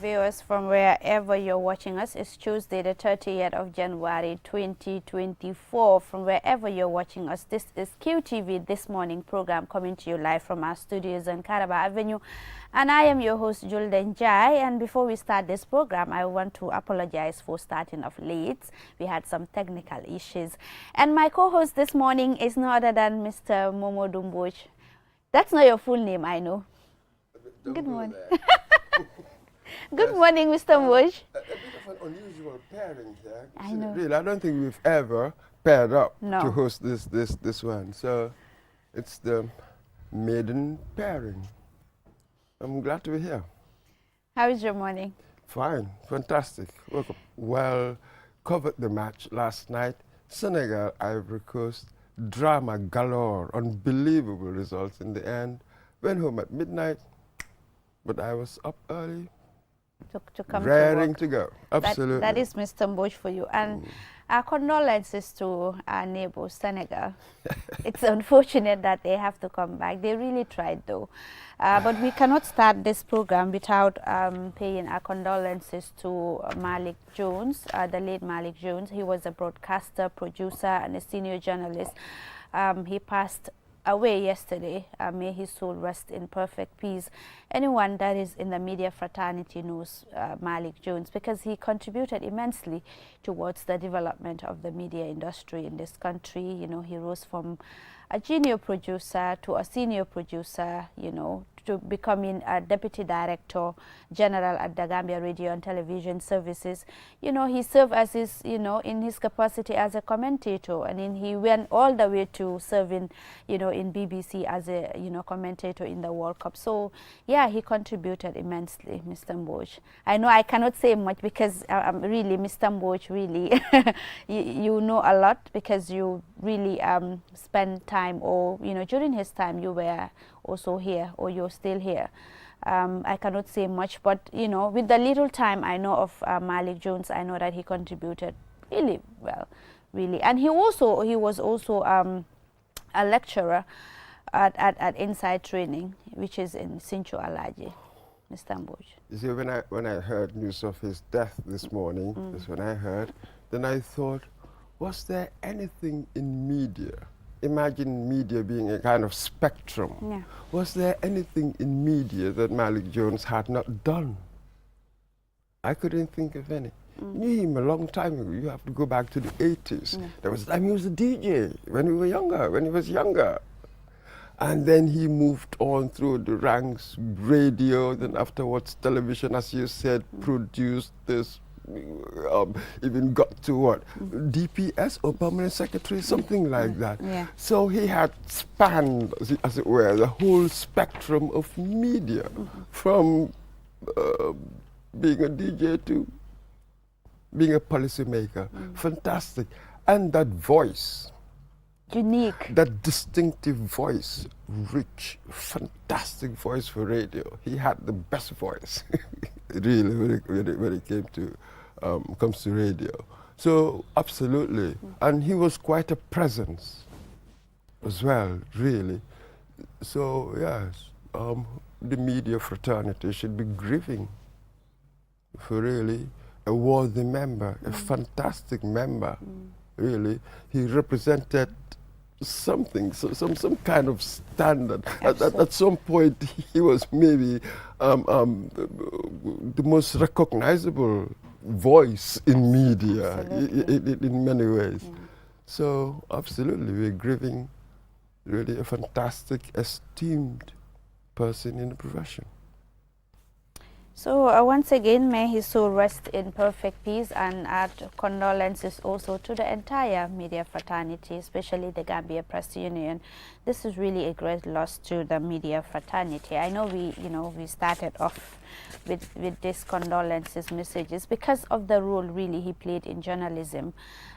viewers from wherever you're watching us. It's Tuesday, the 30th of January 2024. From wherever you're watching us, this is QTV This Morning program coming to you live from our studios on Caraba Avenue. And I am your host, Julden Jai. And before we start this program, I want to apologize for starting off late. We had some technical issues. And my co-host this morning is no other than Mr. Momo Dumboj. That's not your full name, I know. Good morning. Good morning, Mr. Moj. A bit of an unusual pairing here. I know. Really, I don't think we've ever paired up No. to host this one. So it's the maiden pairing. I'm glad to be here. How is your morning? Fine, fantastic. Woke up well, covered the match last night. Senegal, Ivory Coast, drama galore, unbelievable results in the end. Went home at midnight, but I was up early, To come raring to work. to go. Absolutely. That is Mr. Moj for you. And our condolences to our neighbor, Senegal. It's unfortunate that they have to come back. They really tried, though. But we cannot start this program without paying our condolences to Malik Jones, the late Malik Jones. He was a broadcaster, producer, and a senior journalist. He passed away yesterday. May his soul rest in perfect peace. Anyone that is in the media fraternity knows Malik Jones because he contributed immensely towards the development of the media industry in this country. You know, he rose from a junior producer to a senior producer, you know, to becoming a deputy director general at the Gambia Radio and Television Services. You know, he served as his, you know, in his capacity as a commentator, and then he went all the way to serving, you know, in BBC as a, you know, commentator in the World Cup. So, yeah, he contributed immensely, Mr. Mboj. I know I cannot say much because really, Mr. Mboj, really, you know a lot because you really spend time, or, you know, during his time you were also here, or you're still here. I cannot say much, but, you know, with the little time I know of Malik Jones, I know that he contributed really well, really. And he was also a lecturer at Inside Training, which is in Sincho Alaji, Mr. Mboj. You see, when I heard news of his death this morning, that's when I heard, then I thought, was there anything in media? Imagine media being a kind of spectrum. Yeah. Was there anything in media that Malik Jones had not done? I couldn't think of any. Knew him a long time ago. You have to go back to the 80s. Yeah. There was a time he was a DJ when we were younger, when he was younger. And then he moved on through the ranks, radio, then afterwards television, as you said, produced this, even got to what, DPS or permanent secretary, something like that. Yeah. So he had spanned, as it were, the whole spectrum of media, from being a DJ to being a policymaker. Fantastic. And that voice, Unique. that distinctive voice, rich, fantastic voice for radio. He had the best voice, really, when it came to comes to radio. So absolutely, and he was quite a presence as well, really. So yes, the media fraternity should be grieving for really a worthy member, a fantastic member. Really, he represented something, some kind of standard. At some point, he was maybe the most recognizable voice in media in many ways. So absolutely, we're grieving really a fantastic, esteemed person in the profession. So once again, may his soul rest in perfect peace, and our condolences also to the entire media fraternity, especially the Gambia Press Union. This is really a great loss to the media fraternity. I know we started off with these condolences messages because of the role really he played in journalism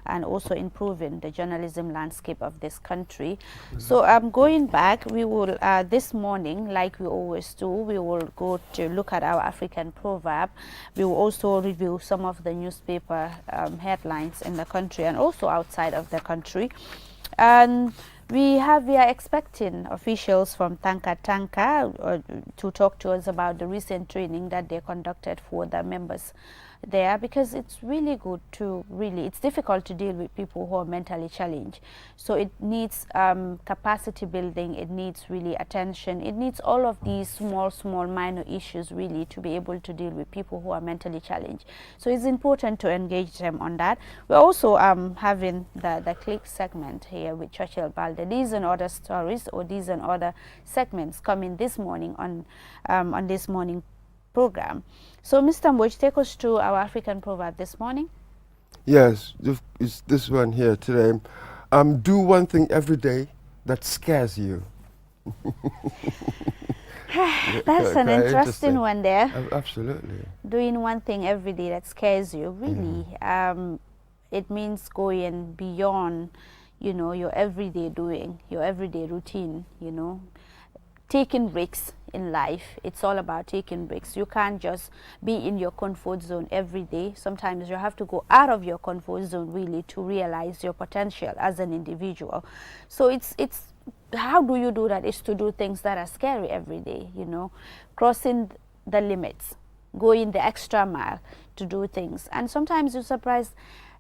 and also improving the journalism landscape of this country. So going back, we will this morning, like we always do, we will go to look at our African proverb. We will also review some of the newspaper headlines in the country and also outside of the country. And We are expecting officials from Tanka to talk to us about the recent training that they conducted for the members there, because it's really good to it's difficult to deal with people who are mentally challenged. So it needs capacity building, it needs really attention, it needs all of these small minor issues really to be able to deal with people who are mentally challenged. So it's important to engage them on that. We're also having the click segment here with Churchill Balde. These and other stories, or these and other segments coming this morning on this morning program. So, Mr. Mboj, take us to our African proverb this morning. Yes, it's this one here today. Do one thing every day that scares you. That's an interesting one there. Absolutely. Doing one thing every day that scares you, really. It means going beyond, your everyday doing, your everyday routine, taking risks in life. It's all about taking risks. You can't just be in your comfort zone every day. Sometimes you have to go out of your comfort zone really to realize your potential as an individual. So it's how do you do that? Is to do things that are scary every day, crossing the limits, going the extra mile to do things. And sometimes you're surprised,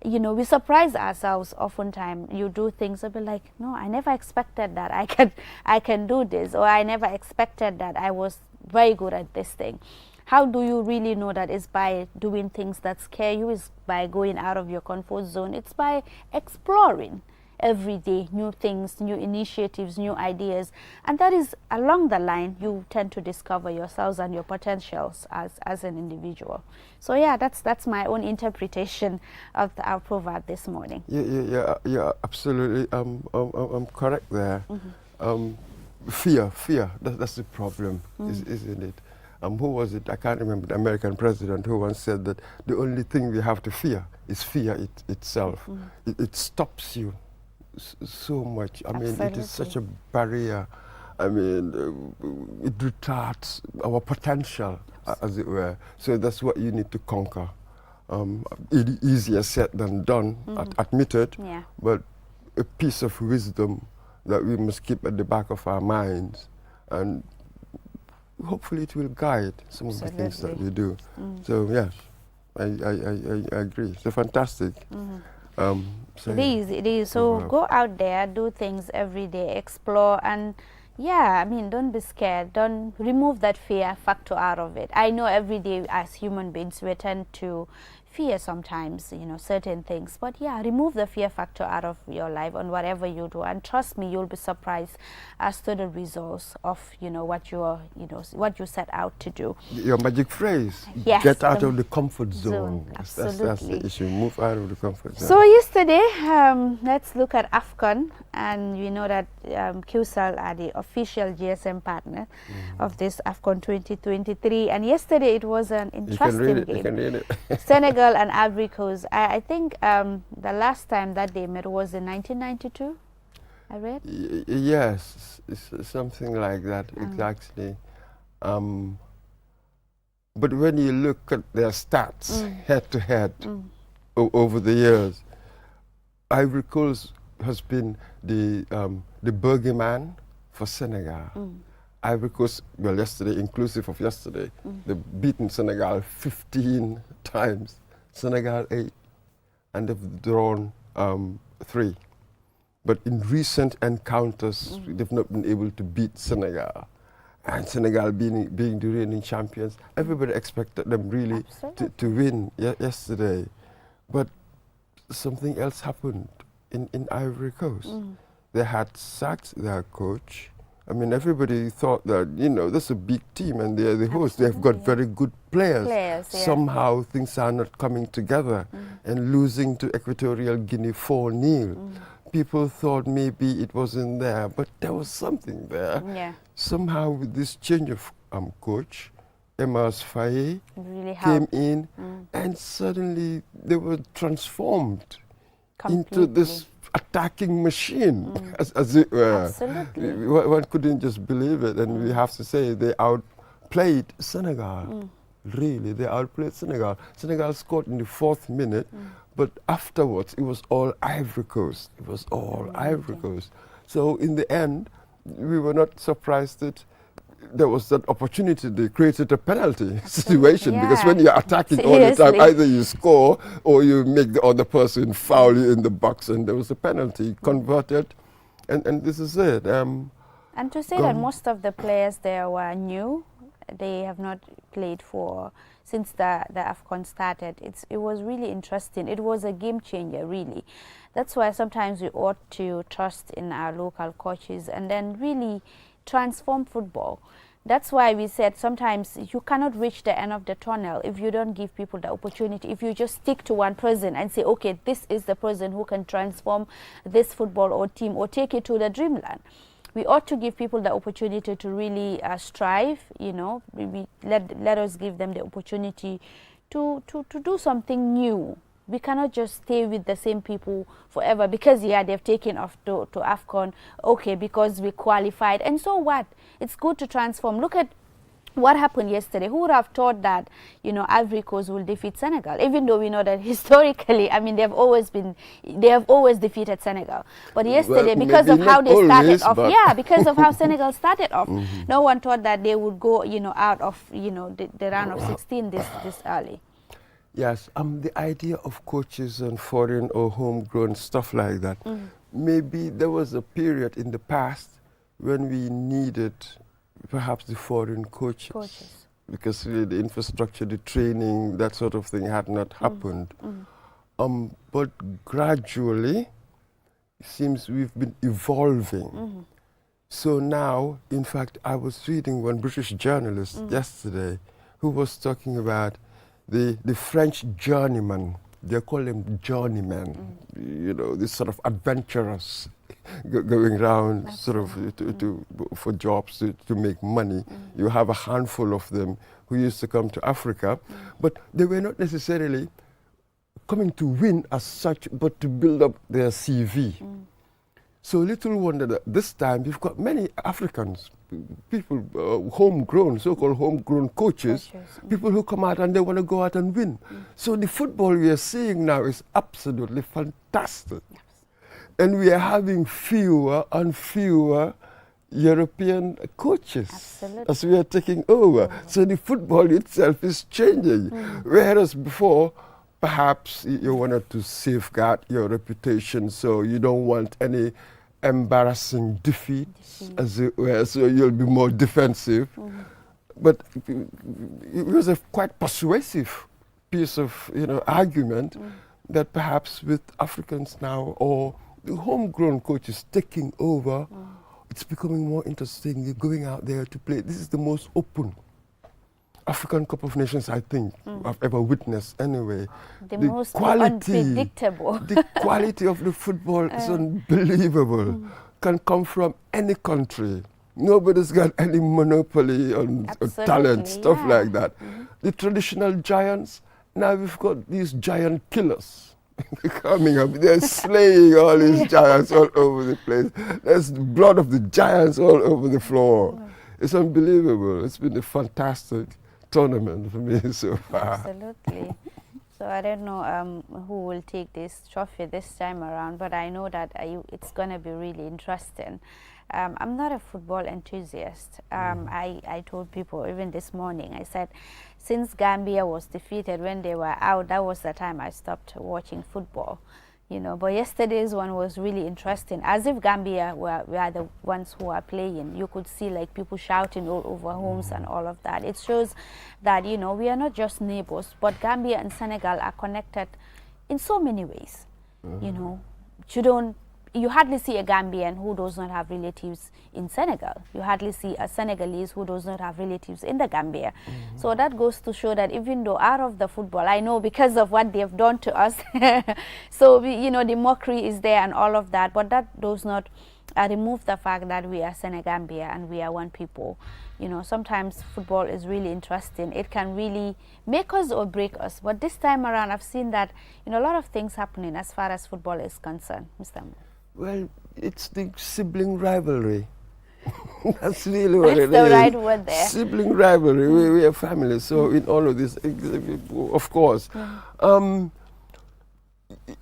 we surprise ourselves oftentimes. You do things, you'll be like, no, I never expected that I can do this, or I never expected that I was very good at this thing. How do you really know that? Is by doing things that scare you, is by going out of your comfort zone. It's by exploring every day new things, new initiatives, new ideas, and that is along the line you tend to discover yourselves and your potentials as an individual. So yeah, that's my own interpretation of our proverb this morning. Yeah, absolutely. I'm correct there. Fear. That's the problem, isn't it? Who was it? I can't remember. The American president who once said that the only thing we have to fear is fear itself. It stops you so much. I mean, it is such a barrier. I mean, it retards our potential, as it were. So that's what you need to conquer. Easier said than done, admitted, but a piece of wisdom that we must keep at the back of our minds, and hopefully it will guide some of the things that we do. So yes, I agree. It's fantastic. It is. So go out there, do things every day, explore, and don't be scared. Don't remove that fear factor out of it. I know every day as human beings we tend to fear sometimes, certain things, but remove the fear factor out of your life on whatever you do, and trust me, you'll be surprised as to the results of what you set out to do. Your magic phrase, yes, get out of the comfort zone. Absolutely. That's the issue. Move out of the comfort zone. So yesterday, let's look at Afcon, and we know that QCell are the official GSM partner of this Afcon 2023, and yesterday it was an interesting game. You can read it. Senegal and Ivory Coast. I think the last time that they met was in 1992, I read? Yes, it's something like that, exactly. But when you look at their stats head to head over the years, Ivory Coast has been the bogeyman for Senegal. Ivory Coast, well, yesterday, inclusive of yesterday, they've beaten Senegal 15 times. Senegal 8, and they've drawn 3. But in recent encounters, they've not been able to beat Senegal. And Senegal being the reigning champions, everybody expected them really to win yesterday. But something else happened in Ivory Coast. They had sacked their coach. I mean, everybody thought that, that's a big team and they're the host. They've got very good players. Somehow things are not coming together, and losing to Equatorial Guinea 4-0. People thought maybe it wasn't there, but there was something there. Somehow with this change of coach, Emas Faye came in, and suddenly they were transformed into this attacking machine, as it were. Absolutely. One couldn't just believe it, and we have to say they outplayed Senegal. Really, they outplayed Senegal. Senegal scored in the 4th minute, but afterwards it was all Ivory Coast. It was all Ivory Coast. So in the end, we were not surprised that there was that opportunity. They created a penalty situation because when you're attacking all the time, either you score or you make the other person foul you in the box, and there was a penalty converted, and this is it. And to say that most of the players there were new, they have not played since the Afcon started. It was really interesting. It was a game changer, really. That's why sometimes we ought to trust in our local coaches and then really transform football. That's why we said sometimes you cannot reach the end of the tunnel if you don't give people the opportunity. If you just stick to one person and say, okay, this is the person who can transform this football or team or take it to the dreamland. We ought to give people the opportunity to really strive, you know. Let us give them the opportunity to do something new. We cannot just stay with the same people forever because, yeah, they've taken off to Afcon, okay, because we qualified. And so what? It's good to transform. Look at what happened yesterday. Who would have thought that, you know, Ivory Coast will defeat Senegal? Even though we know that historically, I mean, they have always defeated Senegal. But yesterday, because of how they started off, because of how Senegal started off, no one thought that they would go, you know, out of, you know, the round of 16 this early. Yes, the idea of coaches and foreign or homegrown stuff like that. Maybe there was a period in the past when we needed perhaps the foreign coaches. Because really the infrastructure, the training, that sort of thing had not happened. But gradually, it seems we've been evolving. So now, in fact, I was reading one British journalist yesterday who was talking about the French journeyman. They call them journeymen, you know, this sort of adventurers going around sort of for jobs to make money. You have a handful of them who used to come to Africa, but they were not necessarily coming to win as such, but to build up their CV. So little wonder that this time you've got many Africans, people, homegrown, so-called homegrown coaches, people who come out and they want to go out and win. So the football we are seeing now is absolutely fantastic. And we are having fewer and fewer European coaches as we are taking over. So the football itself is changing. Whereas before, perhaps you wanted to safeguard your reputation, so you don't want any embarrassing defeat, as it were, so you'll be more defensive. But it was a quite persuasive piece of, you know, argument that perhaps with Africans now or the homegrown coaches taking over, it's becoming more interesting. You're going out there to play. This is the most open African Cup of Nations, I think, I've ever witnessed anyway. The most quality, unpredictable. The quality of the football is unbelievable. Can come from any country. Nobody's got any monopoly on talent, stuff like that. The traditional giants, now we've got these giant killers coming up. They're slaying all these giants all over the place. There's the blood of the giants all over the floor. It's unbelievable. It's been a fantastic tournament for me so far. Absolutely. So I don't know who will take this trophy this time around, but I know that it's going to be really interesting. I'm not a football enthusiast. I told people even this morning, I said, since Gambia was defeated when they were out, that was the time I stopped watching football. You know, but yesterday's one was really interesting. As if Gambia were the ones who are playing. You could see like people shouting all over homes and all of that. It shows that, you know, we are not just neighbors, but Gambia and Senegal are connected in so many ways. You know, you hardly see a Gambian who does not have relatives in Senegal. You hardly see a Senegalese who does not have relatives in the Gambia. So that goes to show that even though out of the football, I know because of what they've done to us, so you know, the mockery is there and all of that, but that does not remove the fact that we are Senegambia and we are one people. You know, sometimes football is really interesting. It can really make us or break us. But this time around, I've seen that, you know, a lot of things happening as far as football is concerned. Mr. Mo. Well, it's the sibling rivalry. That's really what it is. That's the right word there. Sibling rivalry. We are family. So in all of this, of course.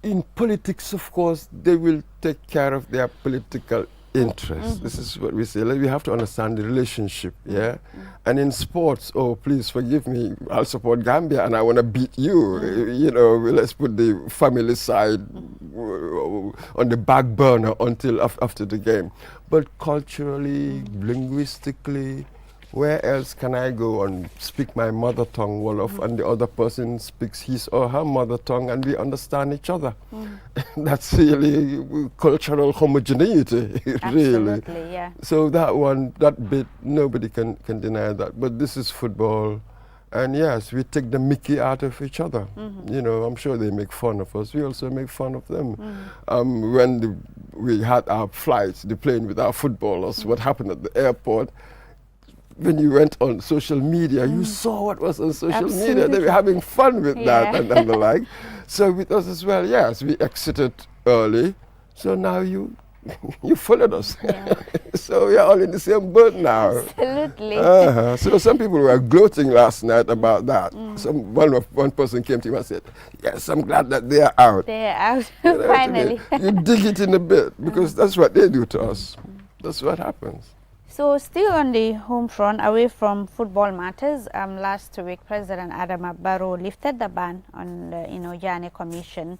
In politics, of course, they will take care of their political interest. This is what we say. Like, we have to understand the relationship, yeah? And in sports, oh, please forgive me, I'll support Gambia and I want to beat you. You know, let's put the family side on the back burner until after the game. But culturally, linguistically, where else can I go and speak my mother tongue, Wolof, and the other person speaks his or her mother tongue, and we understand each other? That's really cultural homogeneity, really. Absolutely, yeah. So that bit, nobody can deny that. But this is football, and yes, we take the mickey out of each other. You know, I'm sure they make fun of us. We also make fun of them. When we had our flights, the plane with our footballers, what happened at the airport, when you went on social media, you saw what was on social media. They were having fun with that and the like. So with us as well, yes, we exited early. So now you followed us. Yeah. So we are all in the same boat now. Absolutely. So some people were gloating last night about that. One person came to me and said, yes, I'm glad that they are out. They are out, You know what I finally. mean? You dig it in a bit, because that's what they do to us. That's what happens. So still on the home front, away from football matters, last week President Adama Barrow lifted the ban on the Janneh Commission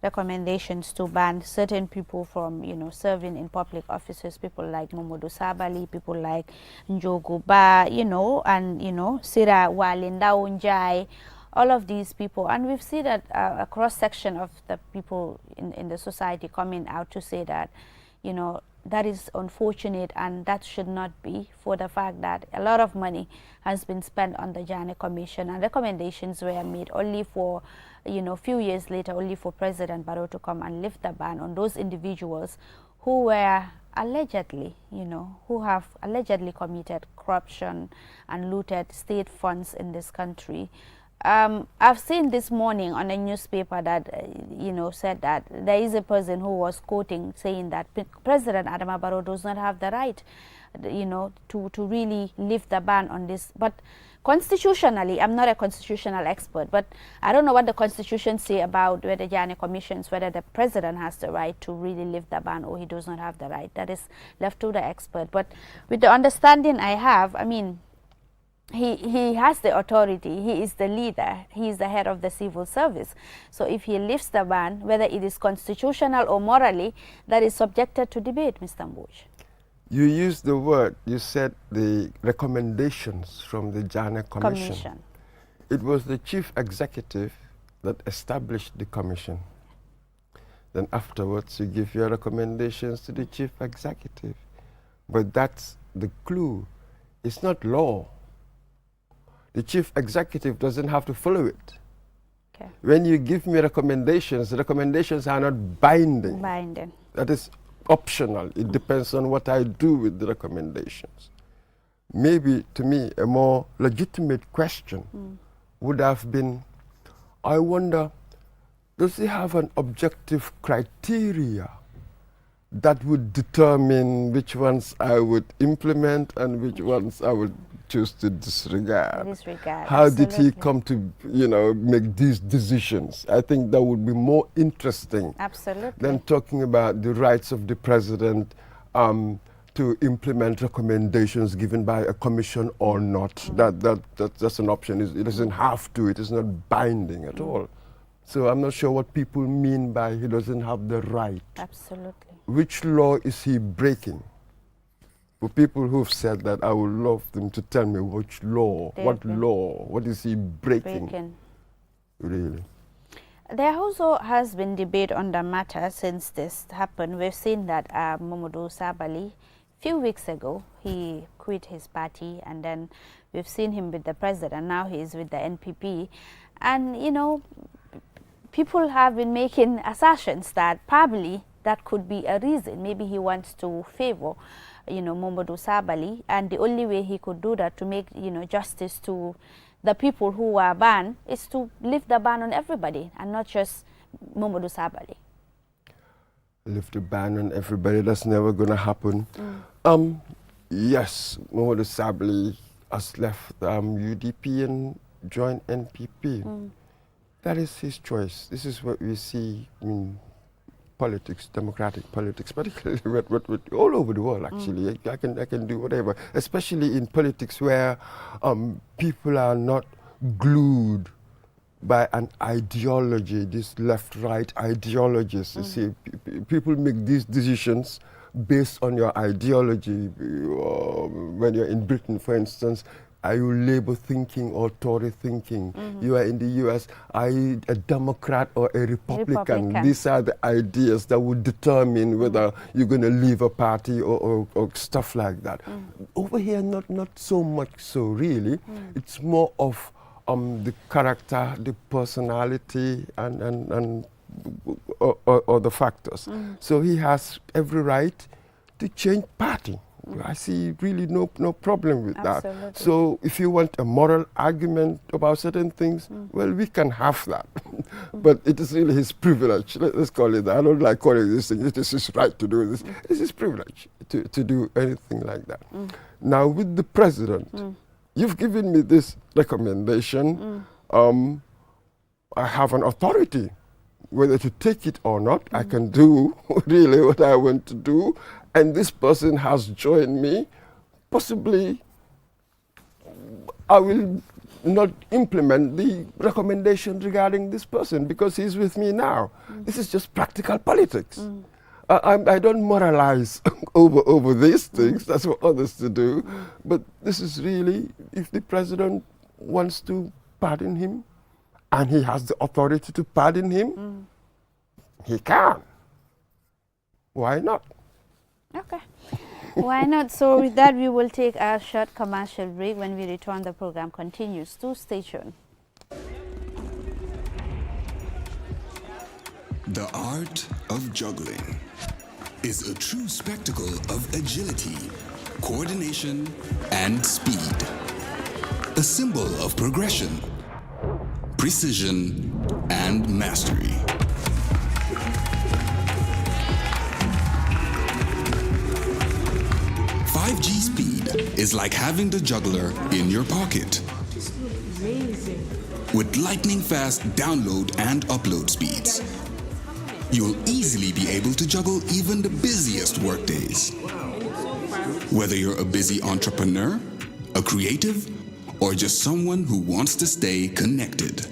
recommendations to ban certain people from serving in public offices, people like Momodu Sabali, people like Njogu Ba, and Sira Walinda Unjai, all of these people. And we've seen that a cross section of the people in the society coming out to say that that is unfortunate, and that should not be, for the fact that a lot of money has been spent on the Janneh Commission, and recommendations were made only for, a few years later, only for President Barrow to come and lift the ban on those individuals who were allegedly, who have allegedly committed corruption and looted state funds in this country. I've seen this morning on a newspaper that, said that there is a person who was quoting, saying that President Adama Barrow does not have the right, to really lift the ban on this. But constitutionally, I'm not a constitutional expert, but I don't know what the constitution say about whether Janneh commissions, whether the president has the right to really lift the ban or he does not have the right. That is left to the expert. But with the understanding I have, I mean, he has the authority, he is the leader, he is the head of the civil service. So if he lifts the ban, whether it is constitutional or morally, that is subjected to debate, Mr. Mboj. You used the word, you said the recommendations from the Janneh Commission. It was the chief executive that established the commission. Then afterwards you give your recommendations to the chief executive. But that's the clue. It's not law. The chief executive doesn't have to follow it. Okay. When you give me recommendations, the recommendations are not binding. That is optional. It depends on what I do with the recommendations. Maybe, to me, a more legitimate question would have been, I wonder, does he have an objective criteria that would determine which ones I would implement and which ones I would choose to disregard? How did he come to, make these decisions? I think that would be more interesting than talking about the rights of the president to implement recommendations given by a commission or not. That's an option. It doesn't have to. It is not binding at all. So I'm not sure what people mean by he doesn't have the right. Absolutely. Which law is he breaking? For people who've said that, I would love them to tell me which law, what is he breaking? Really. There also has been debate on the matter since this happened. We've seen that Momodu Sabali, a few weeks ago, he quit his party, and then we've seen him with the president. Now he is with the NPP. And, people have been making assertions that probably that could be a reason. Maybe he wants to favor Momodu Sabali, and the only way he could do that to make, justice to the people who were banned is to lift the ban on everybody and not just Momodu Sabali. Lift the ban on everybody, that's never going to happen. Yes, Momodu Sabali has left UDP and joined NPP. That is his choice. This is what we see. politics, democratic politics, particularly with all over the world. Actually, I can do whatever, especially in politics where people are not glued by an ideology, this left-right ideologies. You see, people make these decisions based on your ideology. When you're in Britain, for instance, are you Labour thinking or Tory thinking? You are in the US, are you a Democrat or a Republican? These are the ideas that would determine whether you're going to leave a party or stuff like that. Over here, not so much so really. It's more of the character, the personality, and the factors. So he has every right to change party. I see really no problem with that. So if you want a moral argument about certain things, well, we can have that. But it is really his privilege. Let's call it that. I don't like calling this thing. It is his right to do this. It's his privilege to do anything like that. Now, with the president, you've given me this recommendation. I have an authority. Whether to take it or not, I can do really what I want to do. And this person has joined me. Possibly, I will not implement the recommendation regarding this person because he's with me now. This is just practical politics. I don't moralize over these things. That's for others to do. But this is really, if the president wants to pardon him, and he has the authority to pardon him, he can. Why not? Okay. Why not? So with that, we will take a short commercial break. When we return, the program continues. To stay tuned. The art of juggling is a true spectacle of agility, coordination, and speed. A symbol of progression, precision, and mastery. .5G speed is like having the juggler in your pocket. With lightning-fast download and upload speeds, you'll easily be able to juggle even the busiest workdays. Whether you're a busy entrepreneur, a creative, or just someone who wants to stay connected.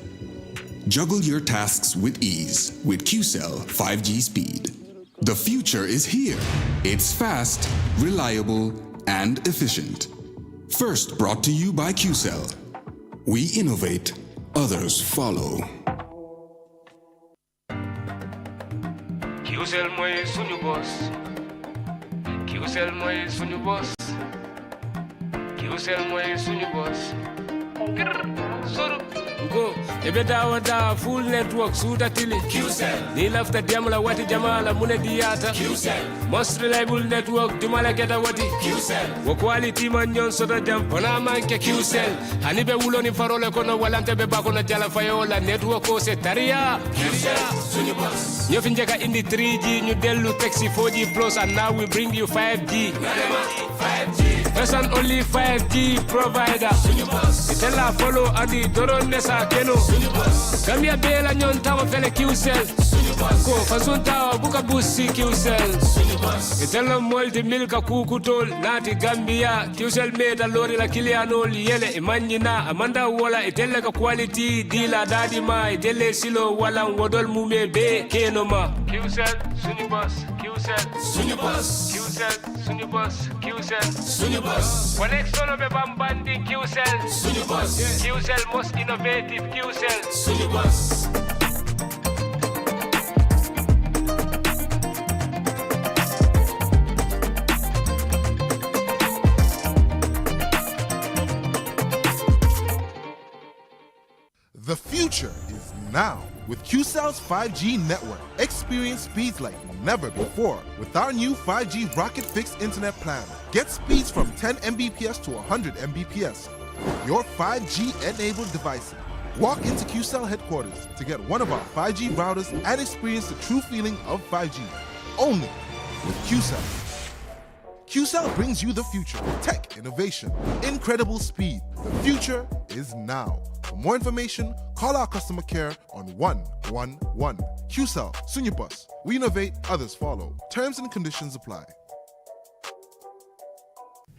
Juggle your tasks with ease with QCell 5G speed. The future is here. It's fast, reliable, and efficient. First brought to you by QCell. We innovate, others follow. QCell mooy suñu boss. QCell mooy suñu boss. QCell mooy suñu boss. Soro. Go, ebe dawa full network suta tili. QCell. Ni lafta diamla wati jamala mune diata. QCell. Most reliable network dumala geta wati. QCell. Wo quality man nyon soto jam pona manke QCell. Hani be wuloni farole kono walante be bako na jala fayola network o se taria. QCell suñu boss. Nyo finjeka indi 3G ñu delu taxi 4G plus and now we bring you 5G. 5G. First and only 5G provider. Itella follow adi doron nesa keno. Gambia bela nyon tawa fele QCell. Ko fasunta buka busi QCell. Itella multi milka kukutol nati Gambia. QCell meta lori la kiliano liele imanjina amanda wala itella ka quality dila dadi ma itelle silo wala wodol mume be keno ma. QCell sunyu boss. QCell sunyu boss. QCell sunyu boss. QCell sunyu boss. Connect solo be bambandi QCell sunyu boss. QCell most innovative QCell sunyu boss. The future is now. With QCell's 5G network, experience speeds like never before with our new 5G Rocket Fixed Internet plan. Get speeds from 10 Mbps to 100 Mbps. Your 5G-enabled devices. Walk into QCell headquarters to get one of our 5G routers and experience the true feeling of 5G. Only with QCell. QCell brings you the future. Tech, innovation, incredible speed. The future is now. For more information, call our customer care on 111. QCell, Sunyabus. We innovate, others follow. Terms and conditions apply.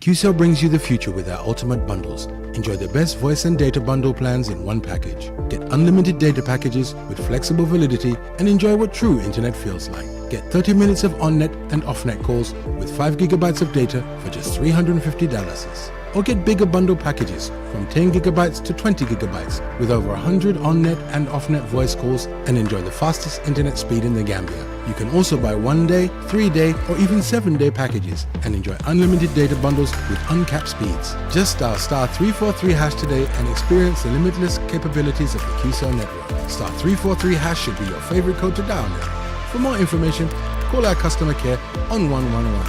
QCell brings you the future with our ultimate bundles. Enjoy the best voice and data bundle plans in one package. Get unlimited data packages with flexible validity and enjoy what true internet feels like. Get 30 minutes of on-net and off-net calls with 5 gigabytes of data for just $350. Or get bigger bundle packages from 10 gigabytes to 20 gigabytes with over 100 on-net and off-net voice calls and enjoy the fastest internet speed in the Gambia. You can also buy 1-day, 3-day or even 7-day packages and enjoy unlimited data bundles with uncapped speeds. Just dial *343# today and experience the limitless capabilities of the QCell network. *343# should be your favorite code to dial now. For more information, call our customer care on 111.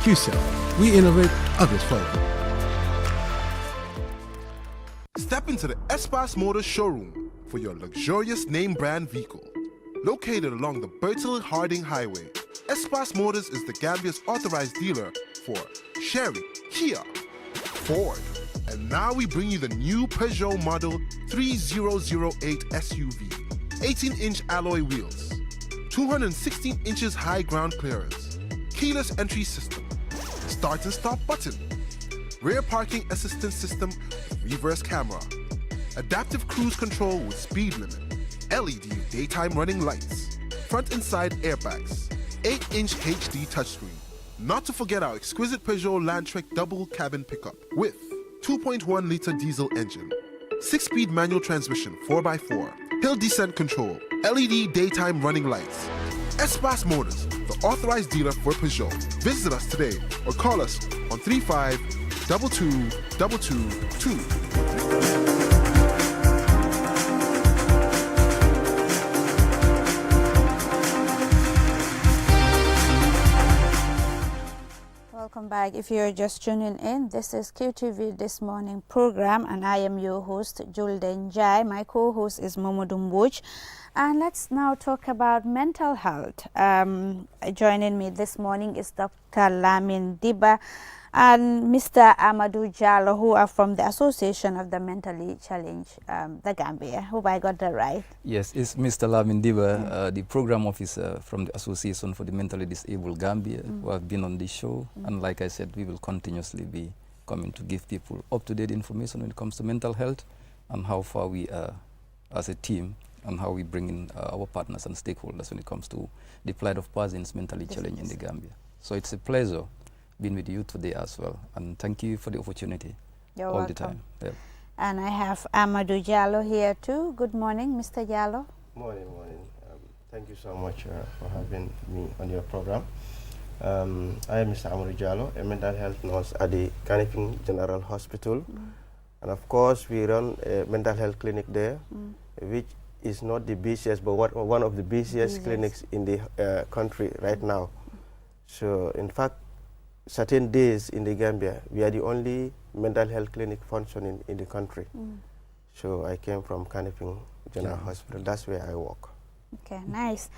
QCell. We innovate, others follow. Step into the Espas Motors showroom for your luxurious name brand vehicle. Located along the Bertil Harding Highway, Espas Motors is the Gambia's authorized dealer for Chery, Kia, Ford, and now we bring you the new Peugeot model 3008 SUV. 18-inch alloy wheels, 216 inches high ground clearance, keyless entry system, start and stop button, rear parking assistance system, reverse camera, adaptive cruise control with speed limit, LED daytime running lights, front and side airbags, 8-inch HD touchscreen. Not to forget our exquisite Peugeot Landtrek double cabin pickup with 2.1-liter diesel engine, 6-speed manual transmission 4x4, hill descent control, LED daytime running lights. Espas Motors, the authorized dealer for Peugeot. Visit us today or call us on 35 222222. Welcome back. If you're just tuning in, this is QTV This Morning program and I am your host Julden Jai. My co-host is Momodou Mbouch. And let's now talk about mental health. Joining me this morning is Dr. Lamin Diba and Mr. Amadou Jallo, who are from the Association of the Mentally Challenged, the Gambia. Hope I got that right. Yes, it's Mr. Lamin Diba, the program officer from the Association for the Mentally Disabled Gambia, who have been on this show. And like I said, we will continuously be coming to give people up-to-date information when it comes to mental health and how far we are as a team and how we bring in our partners and stakeholders when it comes to the plight of persons mentally challenged in the Gambia. So it's a pleasure being with you today as well, and thank you for the opportunity. You're all welcome. the time. Yep. And I have Amadou Jallo here too. Good morning, Mr. Jallo. Morning. Thank you so much for having me on your program. I am Mr. Amadou Jallo, a mental health nurse at the Kanifing General Hospital. And of course, we run a mental health clinic there, which is not the busiest, but one of the busiest clinics in the country right now. So, in fact, certain days in the Gambia, we are the only mental health clinic functioning in the country. So I came from Kanifing General Hospital. That's where I work. Okay, nice.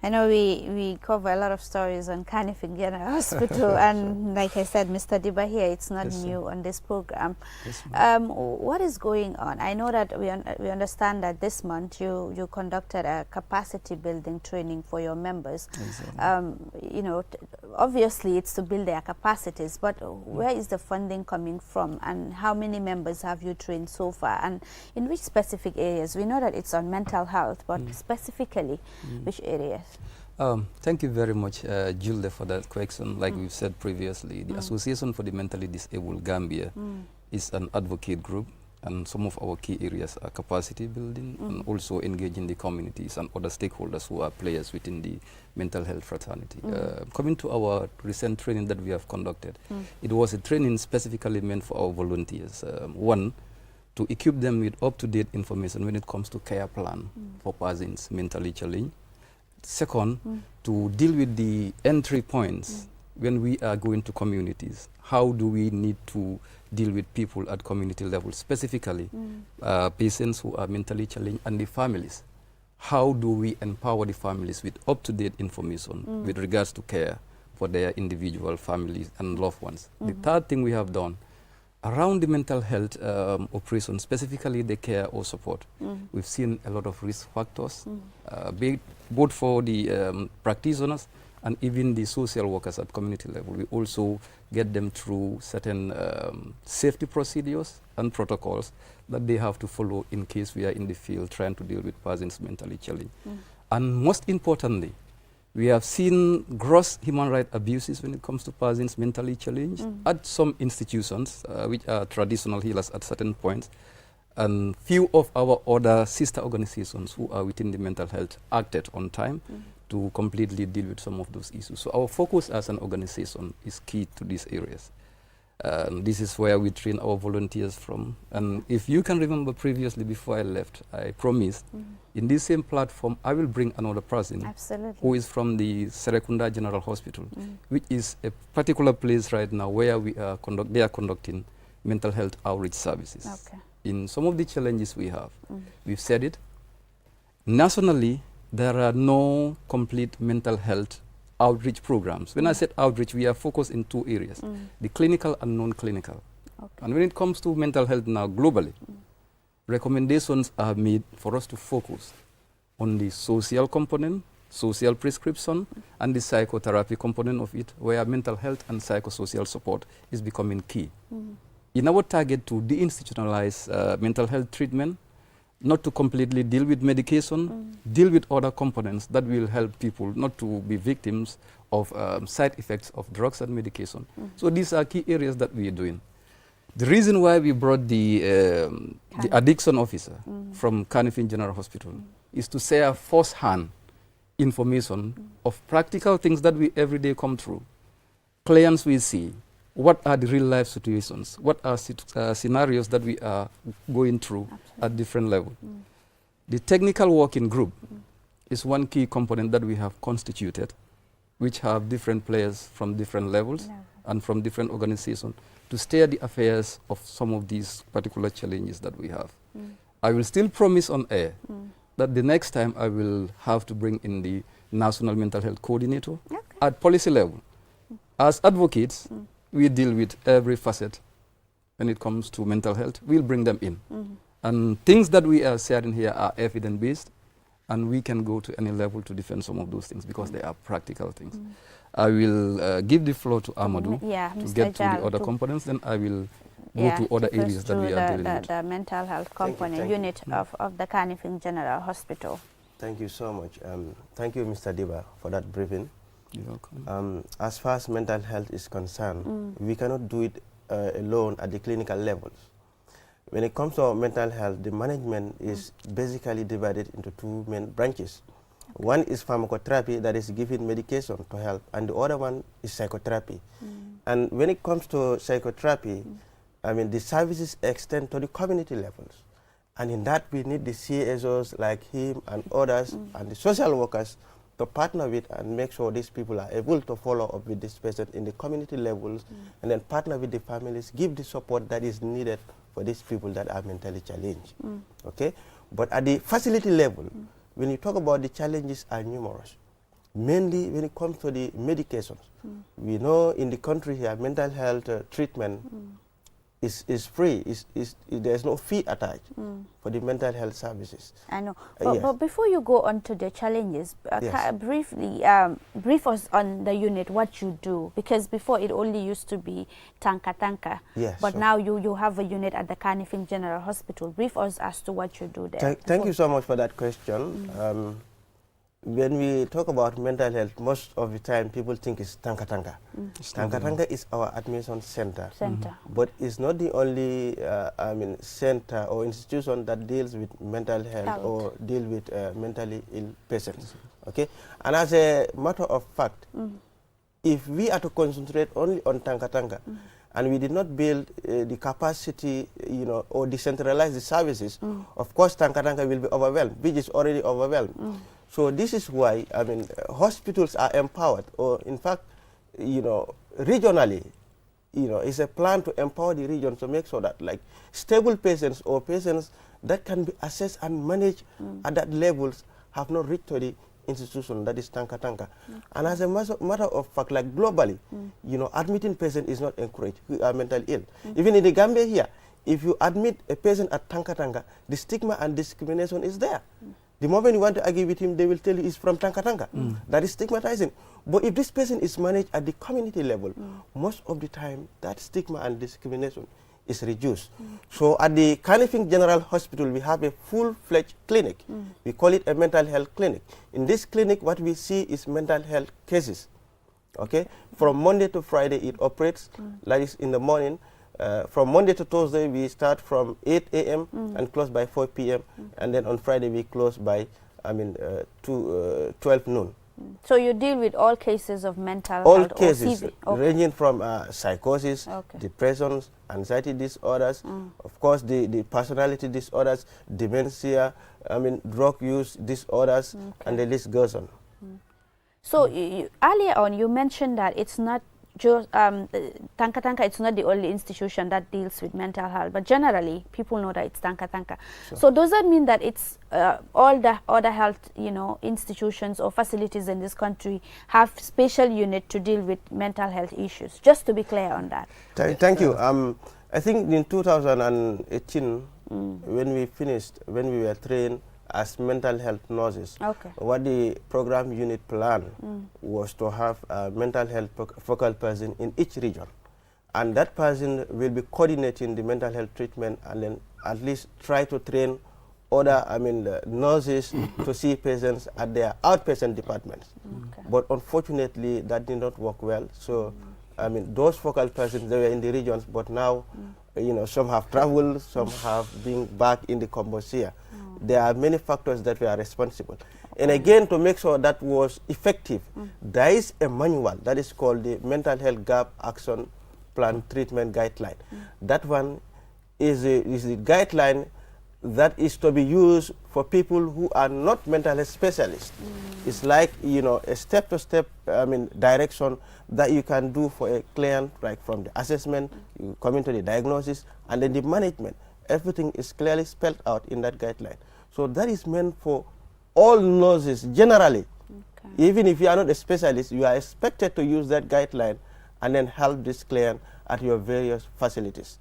I know we cover a lot of stories on Kanifing General Hospital, and like I said, Mr. Diba here, it's not new on this program. What is going on? I know that we understand that this month you conducted a capacity building training for your members. You know, obviously it's to build their capacities, but where is the funding coming from, and how many members have you trained so far, and in which specific areas? We know that it's on mental health, but specifically which areas? Thank you very much, Julde, for that question. Like we've said previously, the Association for the Mentally Disabled Gambia is an advocate group, and some of our key areas are capacity building and also engaging the communities and other stakeholders who are players within the mental health fraternity. Coming to our recent training that we have conducted, it was a training specifically meant for our volunteers. One, to equip them with up-to-date information when it comes to care plan for persons mentally challenged. Second, to deal with the entry points when we are going to communities. How do we need to deal with people at community level, specifically patients who are mentally challenged and the families? How do we empower the families with up-to-date information with regards to care for their individual families and loved ones? The third thing we have done, Around the mental health operation, specifically the care or support, we've seen a lot of risk factors, both for the practitioners and even the social workers at community level. We also get them through certain safety procedures and protocols that they have to follow in case we are in the field trying to deal with persons mentally challenged. And most importantly, we have seen gross human rights abuses when it comes to persons mentally challenged at some institutions, which are traditional healers at certain points. And few of our other sister organizations who are within the mental health acted on time to completely deal with some of those issues. So our focus as an organization is key to these areas. This is where we train our volunteers from. And if you can remember previously, before I left, I promised in this same platform, I will bring another person who is from the Serekunda General Hospital, which is a particular place right now where they are conducting mental health outreach services. In some of the challenges we have, we've said it, nationally, there are no complete mental health outreach programs. When I said outreach, we are focused in two areas, the clinical and non-clinical. And when it comes to mental health now globally, recommendations are made for us to focus on the social component, social prescription, and the psychotherapy component of it, where mental health and psychosocial support is becoming key. In our target to deinstitutionalize mental health treatment, not to completely deal with medication, deal with other components that will help people not to be victims of side effects of drugs and medication. So these are key areas that we are doing. The reason why we brought the addiction officer from Kanifing General Hospital is to share first-hand information of practical things that we every day come through. Clients we see, what are the real life situations? What are scenarios that we are going through at different levels? The technical working group is one key component that we have constituted, which have different players from different levels and from different organizations to steer the affairs of some of these particular challenges that we have. I will still promise on air that the next time I will have to bring in the National Mental Health Coordinator at policy level. As advocates, we deal with every facet when it comes to mental health. We'll bring them in. And things that we are sharing here are evidence-based, and we can go to any level to defend some of those things because they are practical things. I will give the floor to Amadou to get to the other components, then I will go to other areas that we are dealing with. The mental health component unit of the Kanifing General Hospital. Thank you so much. Thank you, Mr. Diba, for that briefing. You're welcome. As far as mental health is concerned, we cannot do it alone at the clinical levels. When it comes to mental health, the management is basically divided into two main branches. One is pharmacotherapy, that is giving medication to help, and the other one is psychotherapy. And when it comes to psychotherapy, I mean, the services extend to the community levels. And in that, we need the CSOs like him and others and the social workers to partner with and make sure these people are able to follow up with this person in the community levels and then partner with the families, give the support that is needed for these people that are mentally challenged. Okay? But at the facility level, when you talk about the challenges are numerous, mainly when it comes to the medications. We know in the country here, mental health treatment is free. There's no fee attached for the mental health services. I know. But before you go on to the challenges, briefly, brief us on the unit, what you do. Because before it only used to be Tanka. Yes. But now you have a unit at the Kanifing General Hospital. Brief us as to what you do there. Thank you so much for that question. When we talk about mental health, most of the time people think it's Tanka. Tanka is our admission center. But it's not the only center or institution that deals with mental health or deal with mentally ill patients. Okay? And as a matter of fact, if we are to concentrate only on Tanka, and we did not build the capacity, or decentralize the services, of course Tanka will be overwhelmed, which is already overwhelmed. So this is why, hospitals are empowered, or in fact, regionally, it's a plan to empower the region to make sure that like stable patients or patients that can be assessed and managed at that levels have not reached to the institution that is tanka tanka. And as a matter of fact, like globally, you know, admitting patient is not encouraged who are mentally ill. Even in the Gambia here, if you admit a patient at tanka tanka, the stigma and discrimination is there. The moment you want to argue with him, they will tell you he's from tanka tanka. That is stigmatizing. But if this person is managed at the community level, most of the time that stigma and discrimination is reduced. So at the Kanifing General Hospital, we have a full-fledged clinic. We call it a mental health clinic. In this clinic, what we see is mental health cases. Okay, from Monday to Friday it operates, that is in the morning. From Monday to Thursday we start from 8 a.m. and close by 4 p.m. and then on Friday we close by 12 noon. So you deal with all cases of mental all health? All cases, ranging from psychosis, depressions, anxiety disorders, of course the personality disorders, dementia, drug use disorders, and the list goes on. So earlier on you mentioned that it's not just Tanka Tanka, it's not the only institution that deals with mental health, but generally people know that it's Tanka Tanka. Sure. So does that mean that it's all the other health, institutions or facilities in this country have special unit to deal with mental health issues? Just to be clear on that. Thank you. I think in 2018, when we were trained as mental health nurses, what the program unit plan was to have a mental health focal person in each region, and that person will be coordinating the mental health treatment and then at least try to train other nurses to see patients at their outpatient departments. But unfortunately that did not work well. So those focal persons, they were in the regions, but now some have traveled, some have been back in the Cambodia. There are many factors that were responsible. And again, to make sure that was effective, there is a manual that is called the Mental Health Gap Action Plan Treatment Guideline. That one is the guideline that is to be used for people who are not mental health specialists. It's like, a step-to-step direction that you can do for a client, like from the assessment, you come into the diagnosis, and then the management. Everything is clearly spelled out in that guideline. So that is meant for all nurses generally. Even if you are not a specialist, you are expected to use that guideline and then help this client at your various facilities.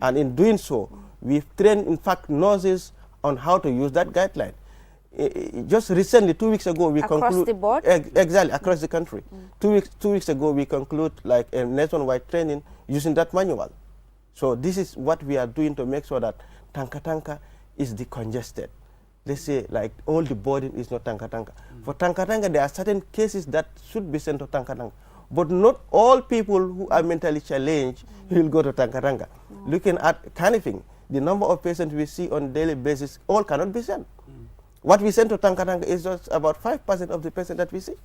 And in doing so, we've trained, in fact, nurses on how to use that guideline. Just recently, 2 weeks ago, we conclude across the board? Exactly, across the country. 2 weeks ago, we conclude like a nationwide training using that manual. So this is what we are doing to make sure that Tanka Tanka is decongested. Let's say like all the burden is not Tanka Tanka. For Tanka Tanka, there are certain cases that should be sent to Tanka Tanka. But not all people who are mentally challenged will go to Tanka Tanka. Looking at Kanifing, the number of patients we see on a daily basis, all cannot be sent. What we send to Tanka Tanka is just about 5% of the patients that we see.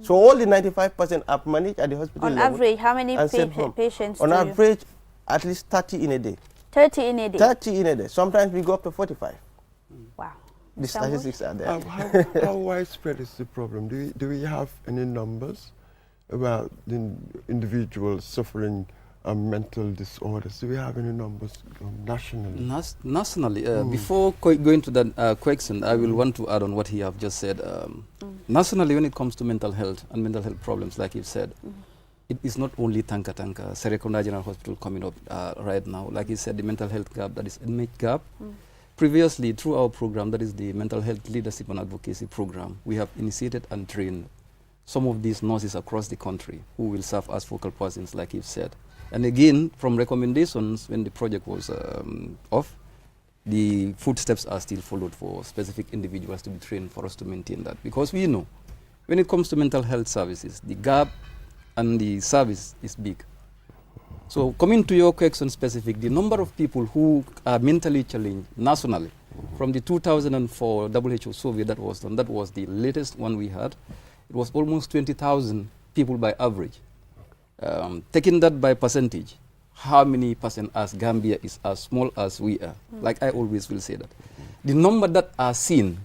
So all the 95% are managed at the hospital level. On average, how many patients on average, at least 30 in a day. 30 in a day? 30 in a day. Sometimes we go up to 45. Wow. The statistics are there. How widespread is the problem? Do we have any numbers about the individuals suffering mental disorders? Do we have any numbers nationally? Nationally, before going to that question, I will want to add on what he have just said. Nationally, when it comes to mental health and mental health problems, like you said, it is not only Tanka Tanka, Serekunda General Hospital coming up right now. Like you said, the mental health gap, that is inmate gap. Previously, through our program, that is the Mental Health Leadership and Advocacy Program, we have initiated and trained some of these nurses across the country who will serve as focal persons, like you've said. And again, from recommendations, when the project was off, the footsteps are still followed for specific individuals to be trained for us to maintain that. Because we know, when it comes to mental health services, the gap and the service is big. So coming to your question specific, the number of people who are mentally challenged nationally, from the 2004 WHO survey that was done, that was the latest one we had, it was almost 20,000 people by average. Taking that by percentage, how many percent as Gambia is as small as we are? Like I always will say that. The number that are seen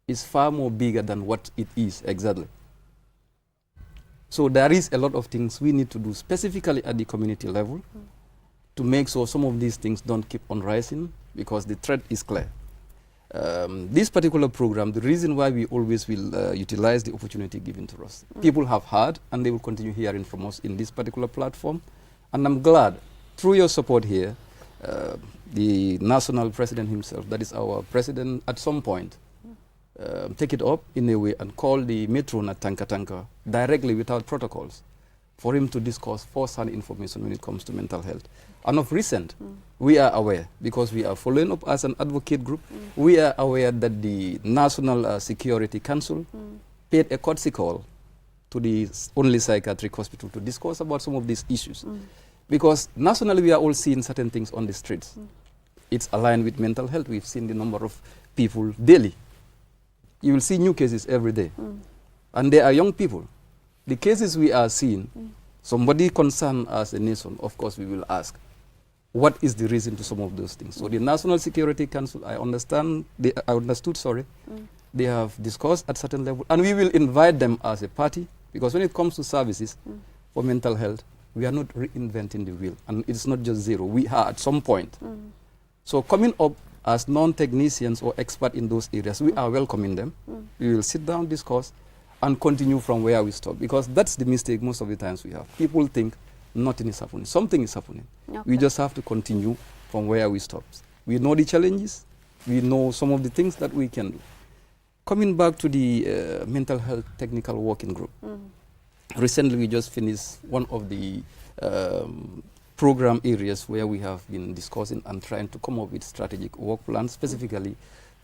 is far more bigger than what it is exactly. So there is a lot of things we need to do specifically at the community level to make sure some of these things don't keep on rising, because the threat is clear. This particular program, the reason why we always will utilize the opportunity given to us. People have heard and they will continue hearing from us in this particular platform. And I'm glad, through your support here, the national president himself, that is our president, at some point, take it up in a way and call the metro na tanka directly without protocols for him to discuss first-hand information when it comes to mental health. And of recent, we are aware, because we are following up as an advocate group, we are aware that the National Security Council paid a courtesy call to the only psychiatric hospital to discuss about some of these issues. Because nationally, we are all seeing certain things on the streets. It's aligned with mental health. We've seen the number of people daily. You will see new cases every day. And they are young people. The cases we are seeing, somebody concerned as a nation, of course, we will ask, what is the reason to some of those things? So the National Security Council, I understood, they have discussed at certain level, and we will invite them as a party, because when it comes to services for mental health, we are not reinventing the wheel, and it's not just zero. We are at some point. So coming up as non-technicians or expert in those areas, we are welcoming them. We will sit down, discuss, and continue from where we stop, because that's the mistake most of the times we have. People think nothing is happening. Something is happening. Okay. We just have to continue from where we stop. We know the challenges. We know some of the things that we can do. Coming back to the mental health technical working group, recently we just finished one of the program areas where we have been discussing and trying to come up with strategic work plans specifically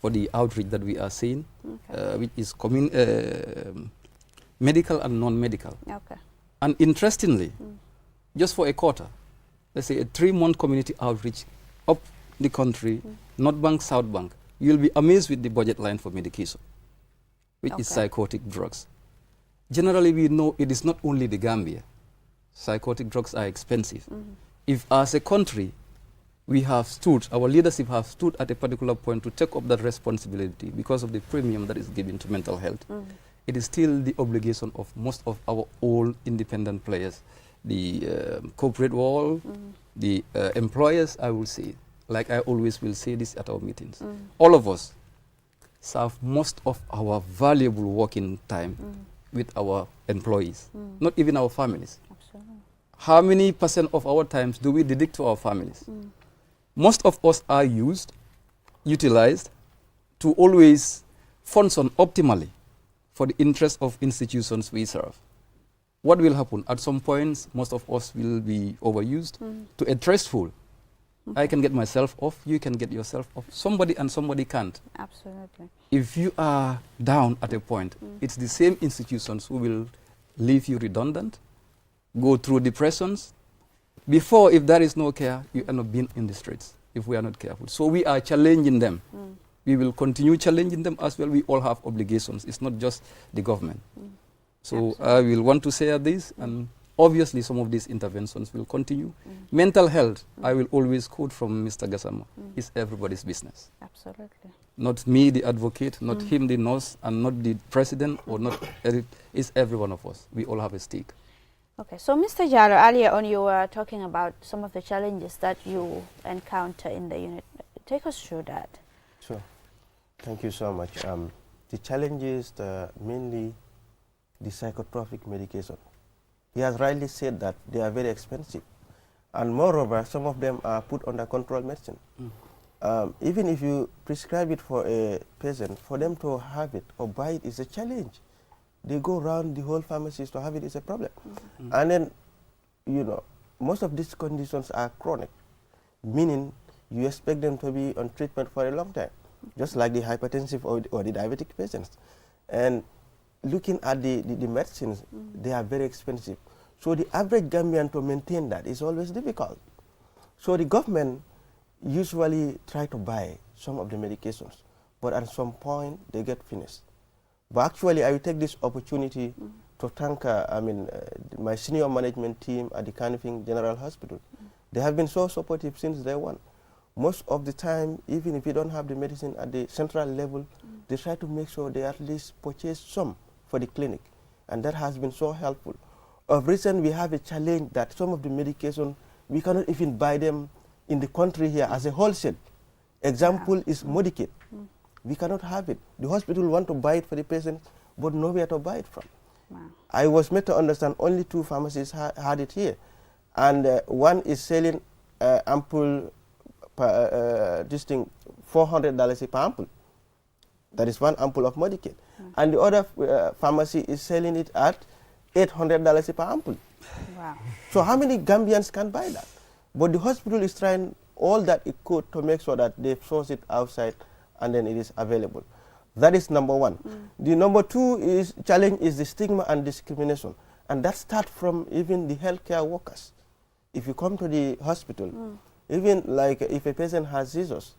for the outreach that we are seeing, which is medical and non-medical. Okay. And interestingly, just for a quarter, let's say a 3-month community outreach up the country, North Bank, South Bank, you'll be amazed with the budget line for medication, which is psychotic drugs. Generally, we know it is not only the Gambia. Psychotic drugs are expensive. If as a country, we have stood, our leadership have stood at a particular point to take up that responsibility because of the premium that is given to mental health, it is still the obligation of most of our old independent players, the corporate world, the employers, I will say, like I always will say this at our meetings. All of us serve most of our valuable working time with our employees, not even our families. Absolutely. How many % of our times do we dedicate to our families? Most of us are utilized to always function optimally for the interest of institutions we serve. What will happen? At some points, most of us will be overused to a threshold. I can get myself off, you can get yourself off. Somebody and somebody can't. Absolutely. If you are down at a point, it's the same institutions who will leave you redundant, go through depressions. Before, if there is no care, you end up being in the streets if we are not careful. So we are challenging them. We will continue challenging them as well. We all have obligations. It's not just the government. So I will want to say this, and obviously some of these interventions will continue. Mental health, I will always quote from Mr. Gassama, is everybody's business. Absolutely. Not me, the advocate, not him, the nurse, and not the president, or not Eric. It's every one of us. We all have a stake. Okay, so Mr. Jaro, earlier on you were talking about some of the challenges that you encounter in the unit. Take us through that. Sure. Thank you so much. The challenges mainly the psychotropic medication. He has rightly said that they are very expensive. And moreover, some of them are put under control medicine. Even if you prescribe it for a patient, for them to have it or buy it is a challenge. They go around the whole pharmacies to have it is a problem. And then, you know, most of these conditions are chronic, meaning you expect them to be on treatment for a long time, just like the hypertensive or the diabetic patients. And looking at the medicines, they are very expensive. So the average Gambian to maintain that is always difficult. So the government usually try to buy some of the medications, but at some point they get finished. But actually, I will take this opportunity to thank my senior management team at the Kanifing General Hospital. They have been so supportive since day one. Most of the time, even if you don't have the medicine at the central level, they try to make sure they at least purchase some for the clinic. And that has been so helpful. Of recent, we have a challenge that some of the medication, we cannot even buy them in the country here as a wholesale. Example is Modicate. We cannot have it. The hospital want to buy it for the patient, but nowhere to buy it from. Wow. I was made to understand only 2 pharmacies had it here. And one is selling ampoule, this thing, $400 per ampoule. That is 1 ampoule of Medicaid. And the other pharmacy is selling it at $800 per ampoule. Wow. So how many Gambians can buy that? But the hospital is trying all that it could to make sure that they source it outside and then it is available. That is number 1. The number 2 challenge is the stigma and discrimination. And that starts from even the healthcare workers. If you come to the hospital, even like if a patient has seizures,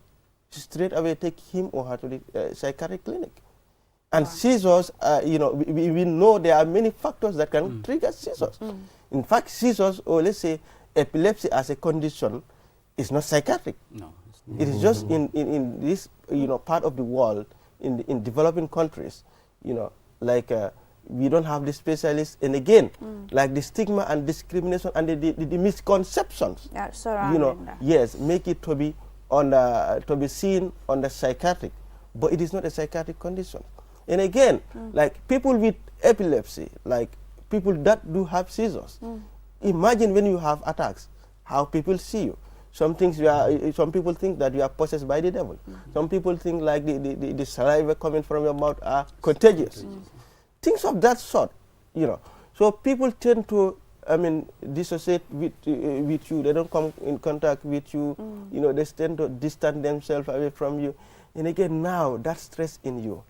straight away take him or her to the psychiatric clinic. And seizures, we know there are many factors that can trigger seizures. In fact, seizures, or let's say epilepsy as a condition, is not psychiatric. No. It is just in this part of the world, in developing countries, like we don't have the specialists, and again, like the stigma and discrimination and the misconceptions, yes, make it to be seen on the psychiatric, but it is not a psychiatric condition. And again, like people with epilepsy, like people that do have seizures, imagine when you have attacks, how people see you. Some people think that you are possessed by the devil. Some people think like the saliva coming from your mouth are contagious. Things of that sort, So people tend to, dissociate with you. They don't come in contact with you. They tend to distance themselves away from you. And again, now that stress in you,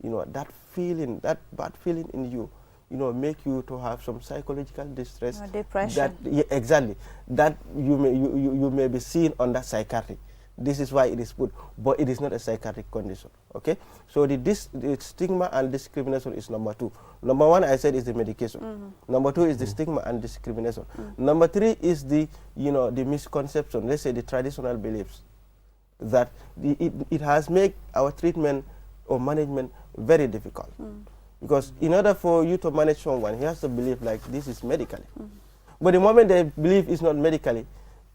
that feeling, that bad feeling in you, make you to have some psychological distress. Depression. Exactly. That you may be seen under psychiatric. This is why it is put, but it is not a psychiatric condition. Okay. So the stigma and discrimination is number 2. Number 1, I said, is the medication. Number 2 is the stigma and discrimination. Number 3 is the the misconception. Let's say the traditional beliefs that it has made our treatment or management very difficult. Because in order for you to manage someone, he has to believe like this is medically. But the moment they believe it's not medically,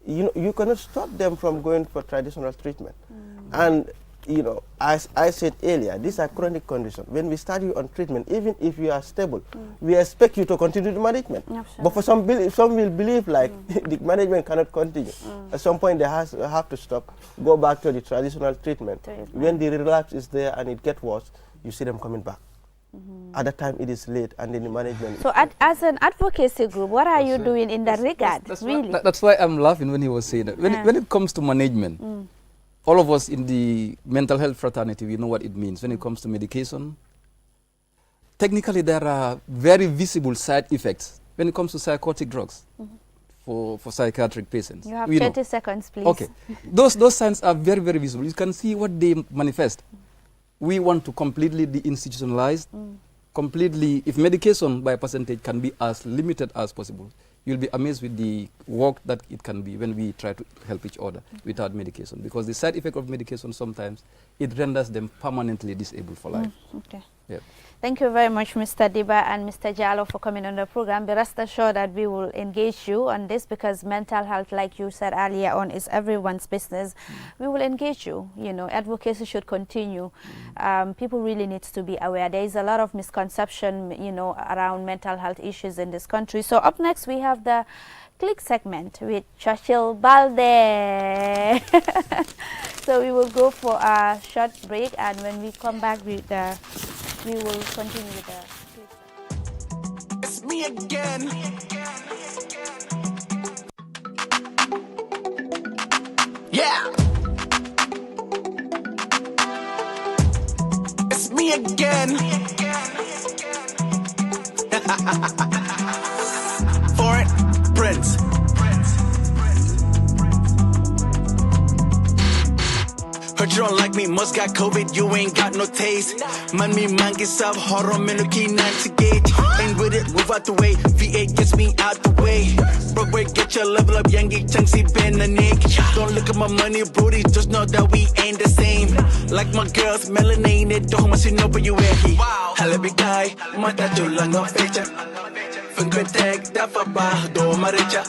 you cannot stop them from going for traditional treatment. And as I said earlier, these are chronic conditions. When we start you on treatment, even if you are stable, we expect you to continue the management. Absolutely. But for some will believe like the management cannot continue. At some point they have to stop, go back to the traditional treatment. When the relapse is there and it gets worse, you see them coming back. At that time, it is late, and then the management. So, as an advocacy group, what are you doing in that regard? That's why I'm laughing when he was saying that. When it comes to management, all of us in the mental health fraternity, we know what it means. When it comes to medication, technically there are very visible side effects when it comes to psychotic drugs for psychiatric patients. You have 30 seconds, please. Okay. Those signs are very, very visible. You can see what they manifest. We want to completely deinstitutionalize, completely, if medication by percentage can be as limited as possible, you'll be amazed with the work that it can be when we try to help each other without medication. Because the side effect of medication sometimes, it renders them permanently disabled for life. Okay. Yeah. Thank you very much, Mr. Diba and Mr. Jallo, for coming on the program. Be rest assured that we will engage you on this because mental health, like you said earlier on, is everyone's business. We will engage you. Advocacy should continue. People really need to be aware. There is a lot of misconception, around mental health issues in this country. So up next, we have the Click segment with Churchill Balde. So we will go for a short break, and when we come back, we will continue with the clip. It's me again. Yeah. It's me again. Foreign Prince. Heard you don't like me, must got COVID, you ain't got no taste. Man, me man gets up, horror, menuki, 90 gauge. Ain't with it, move out the way, V8 gets me out the way. Broke break, get your level up, Yangi, Chunksy, Ben, and Nick. Don't look at my money, Brody, just know that we ain't the same. Like my girls, melanated, don't must you know, but you ain't he. Hella big guy, my tattoo lang on feature. Finger tag, that for bah, do my richer.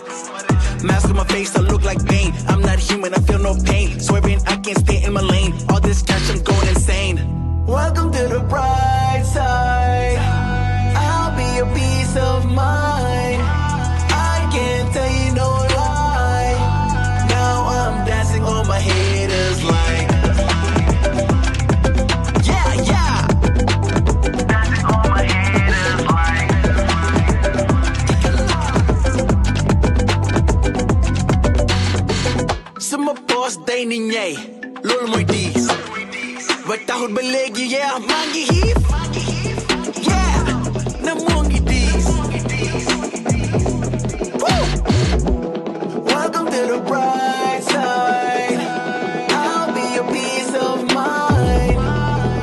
Mask on my face, I look like pain. I'm not human, I feel no pain. Swerving, I can't stay in my lane. All this cash, I'm going insane. lol moy diis ba taxul ba léegi yeah maa ngi xiif yeah na moo ngi diis Woo! Welcome to the bright side. I'll be your peace of mind.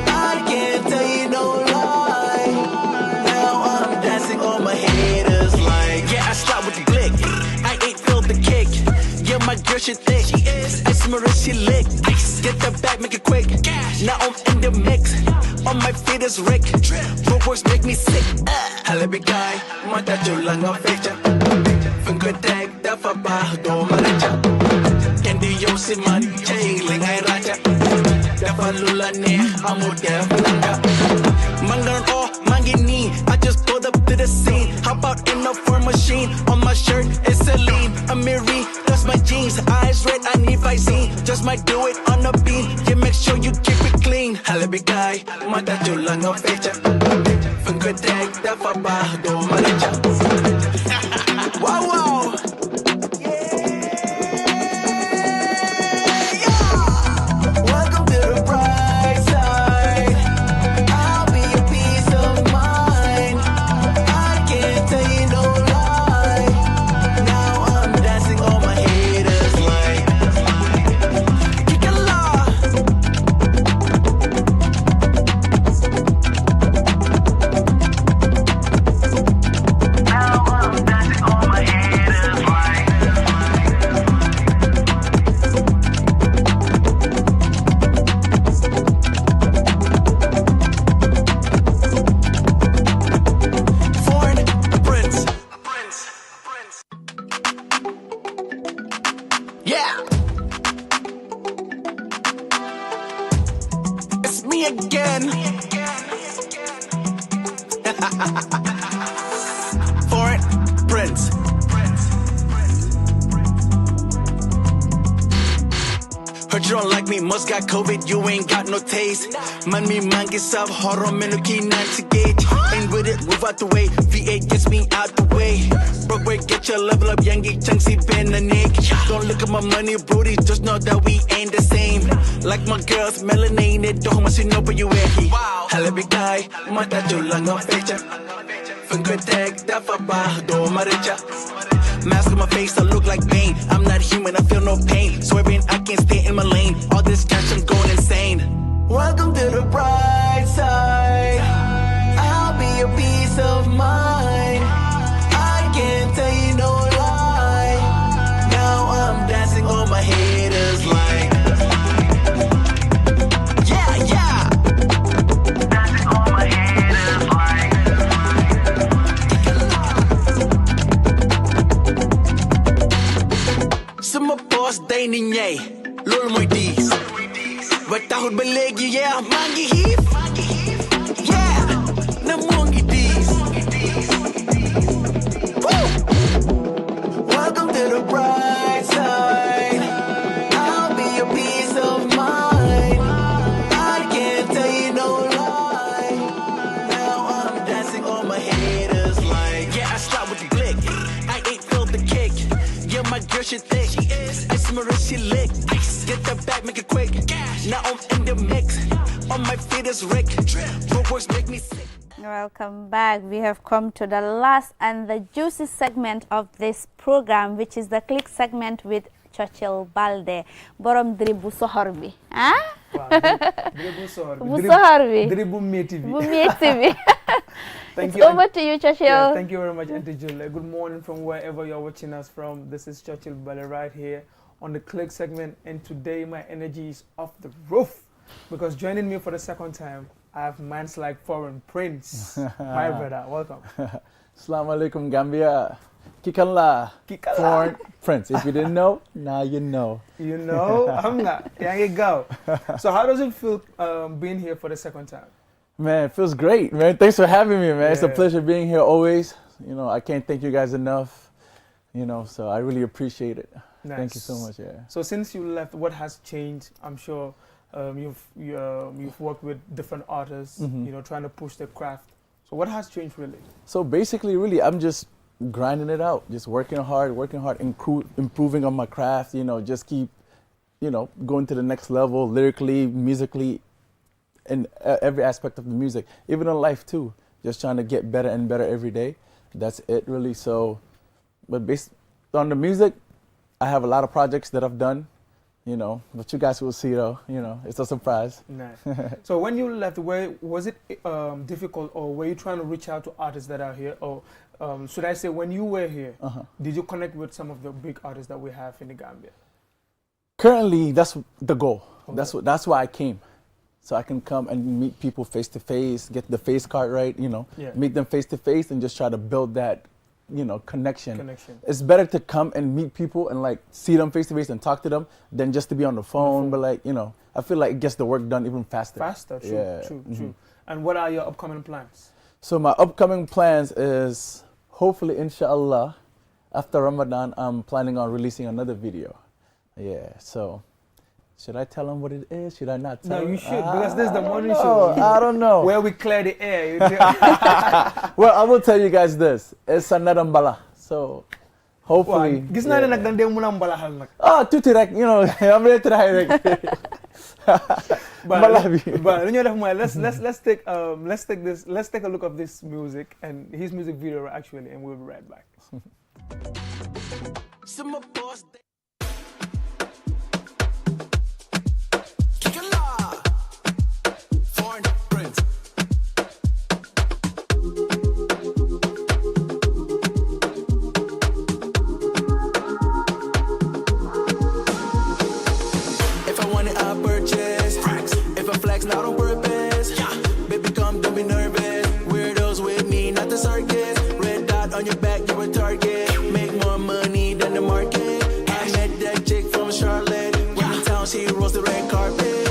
I can't tell you no lie. Now I'm dancing on my haters like yeah I start with the glick. I ain't filled the kick. Yeah my girl she thick. I smell her she lick. Get the bag make it quick. Now I'm in the mix. On my feet is Rick. Footworks make me sick. Halabi guy, mata julang of feature. Finger tag, dafa ba do maracha. Candy yo si man, chailing ay racha. Dafa lula ne, amu def nanga. Mangaron oh, mangini. I just pulled up to the scene. Hop out in a foreign machine. On my shirt, it's Celine. Amiri, that's my jeans. Eyes red, I need Visine. Just might do it on the beam. Yeah, make sure you keep it clean. Halabi guy, mata julang of feature. Finger tag, dafa ba do maracha. Wow, wow. Welcome to the bright side. I'll be your peace of mind. I can't tell you no lie. Now I'm dancing on my haters like Kikala. Now I'm dancing on my haters like foreign prince. Yeah. It's me again. Foreign prince. Heard you don't like me, must got COVID, you ain't got no taste. Man, me man gets up, horror, menuki, 90 gauge. Ain't with it, move out the way. V8 gets me out the way. Broke break, get your level up, Yangi, Chunksy, Ben, and Nick. Don't look at my money, Brody, just know that we ain't the same. Like my girls, melanated, don't must you know, but you ain't he. Hella big guy, mata julang of feature. Finger tag, dafa ba, do maricha. Mask on my face, I look like pain. I'm not human, I feel no pain. Swerving, I can't stay in my lane. All this cash, I'm going insane. Welcome to the bright side. I'll be your peace of mind. I can't tell you no lie. Now I'm dancing on my haters like yeah, yeah. Dancing on my haters like Summa boss day ninye, lol moy diis. Ba taxul ba léegi yeah maa ngi xiif yeah na moo ngi diis. Woo! Welcome to the bright side. I'll be your peace of mind. I can't tell you no lie. Now I'm dancing on my haters like yeah I start with the glick. I ain't filled the kick. Yeah my girl she thick. I smell her she lick. Get the bag make it quick. Now I'm in the mix. On my feet is Rick. Footworks make me sick. Welcome back. We have come to the last and the juicy segment of this program, which is the click segment with Churchill Balde. Borom dribu sohor bi. Ah? Dribu sohor bi. Bu sohor bi. Dribu meti bi. Bu meti bi. Thank It's you. over to you, Churchill. Yeah, thank you very much, Auntie Julie. Good morning from wherever you're watching us from. This is Churchill Balde right here on the click segment, and today my energy is off the roof because joining me for the second time, I have mans like Foreign Prince. My brother, welcome. Assalamu alaikum, Gambia. Kikala. Kikala. Foreign Prince. If you didn't know, now you know. You know, I'm not. There you go. So how does it feel being here for the second time? Man, it feels great, man. Thanks for having me, man. Yeah. It's a pleasure being here always. You know, I can't thank you guys enough. You know, so I really appreciate it. Nice. Thank you so much, yeah. So since you left, what has changed? I'm sure you've worked with different artists, you know, trying to push their craft. So what has changed really? So basically, really, I'm just grinding it out, just working hard, improving on my craft, you know, just keep going to the next level, lyrically, musically, in every aspect of the music, even in life too. Just trying to get better and better every day. That's it, really. So, but based on the music, I have a lot of projects that I've done. But you guys will see though. It's a surprise. Nice. So when you left, was it difficult, or were you trying to reach out to artists that are here, or should I say, when you were here, did you connect with some of the big artists that we have in the Gambia? Currently, that's the goal. Okay. That's why I came, so I can come and meet people face to face, get the face card right. Meet them face to face, and just try to build that, connection. It's better to come and meet people and see them face to face and talk to them than just to be on the phone. But I feel like it gets the work done even faster. True, yeah. True. And what are your upcoming plans? So my upcoming plans is hopefully, inshallah, after Ramadan, I'm planning on releasing another video. Yeah, so should I tell them what it is? Should I not tell them? No, you should, because this is the morning show. I don't know. Where we clear the air. Well, I will tell you guys this. It's another mbala. So hopefully. Gis na nak dan dem muna mbalahal nak. Tuti rek, I'm ready to try rek. Let's take a look at this music and his music video actually, and we'll be right back. Not on purpose, baby, come, don't be nervous. Weirdos with me, not the circus. Red dot on your back, you're a target. Make more money than the market. I met that chick from Charlotte. When in town, she rolls the red carpet.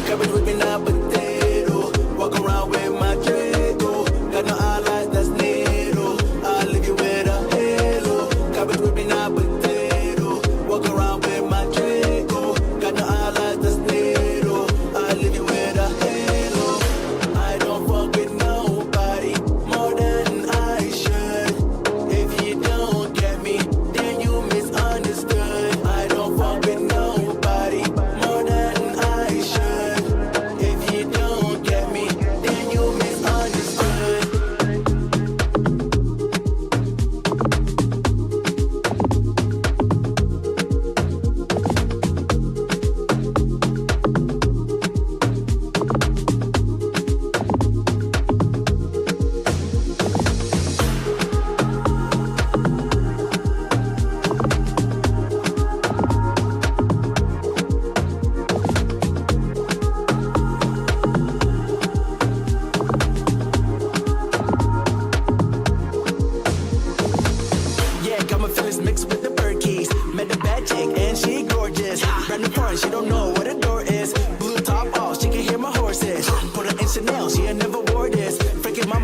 Cabbage with me, not potato. Walk around with my Draco. Got no allies, that's NATO. I'll leave you with a halo. Cabbage with me, not potato. Walk around with my Draco. Got no allies, that's NATO. I'll leave you with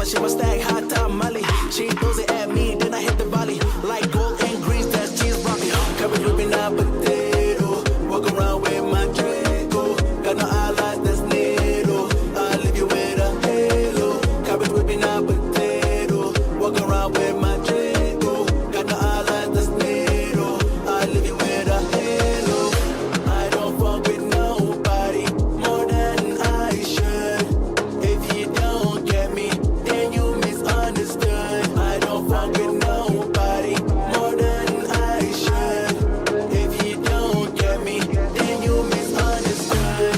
she was stag hot top Malik. She throws it at me, then I hit the volley. Like gold and grease, that's cheese broccoli. Covered with me now potato. Walk around with my Draco. Got no allies, that's NATO. I'll leave you with a halo. Covered with me now potato. Walk around with my Draco. Got no allies, that's NATO. I'll leave you with a halo. I don't fuck with nobody more than I should. If you don't get me, then you misunderstood. I don't fuck with nobody more than I should. If you don't get me, then you misunderstood.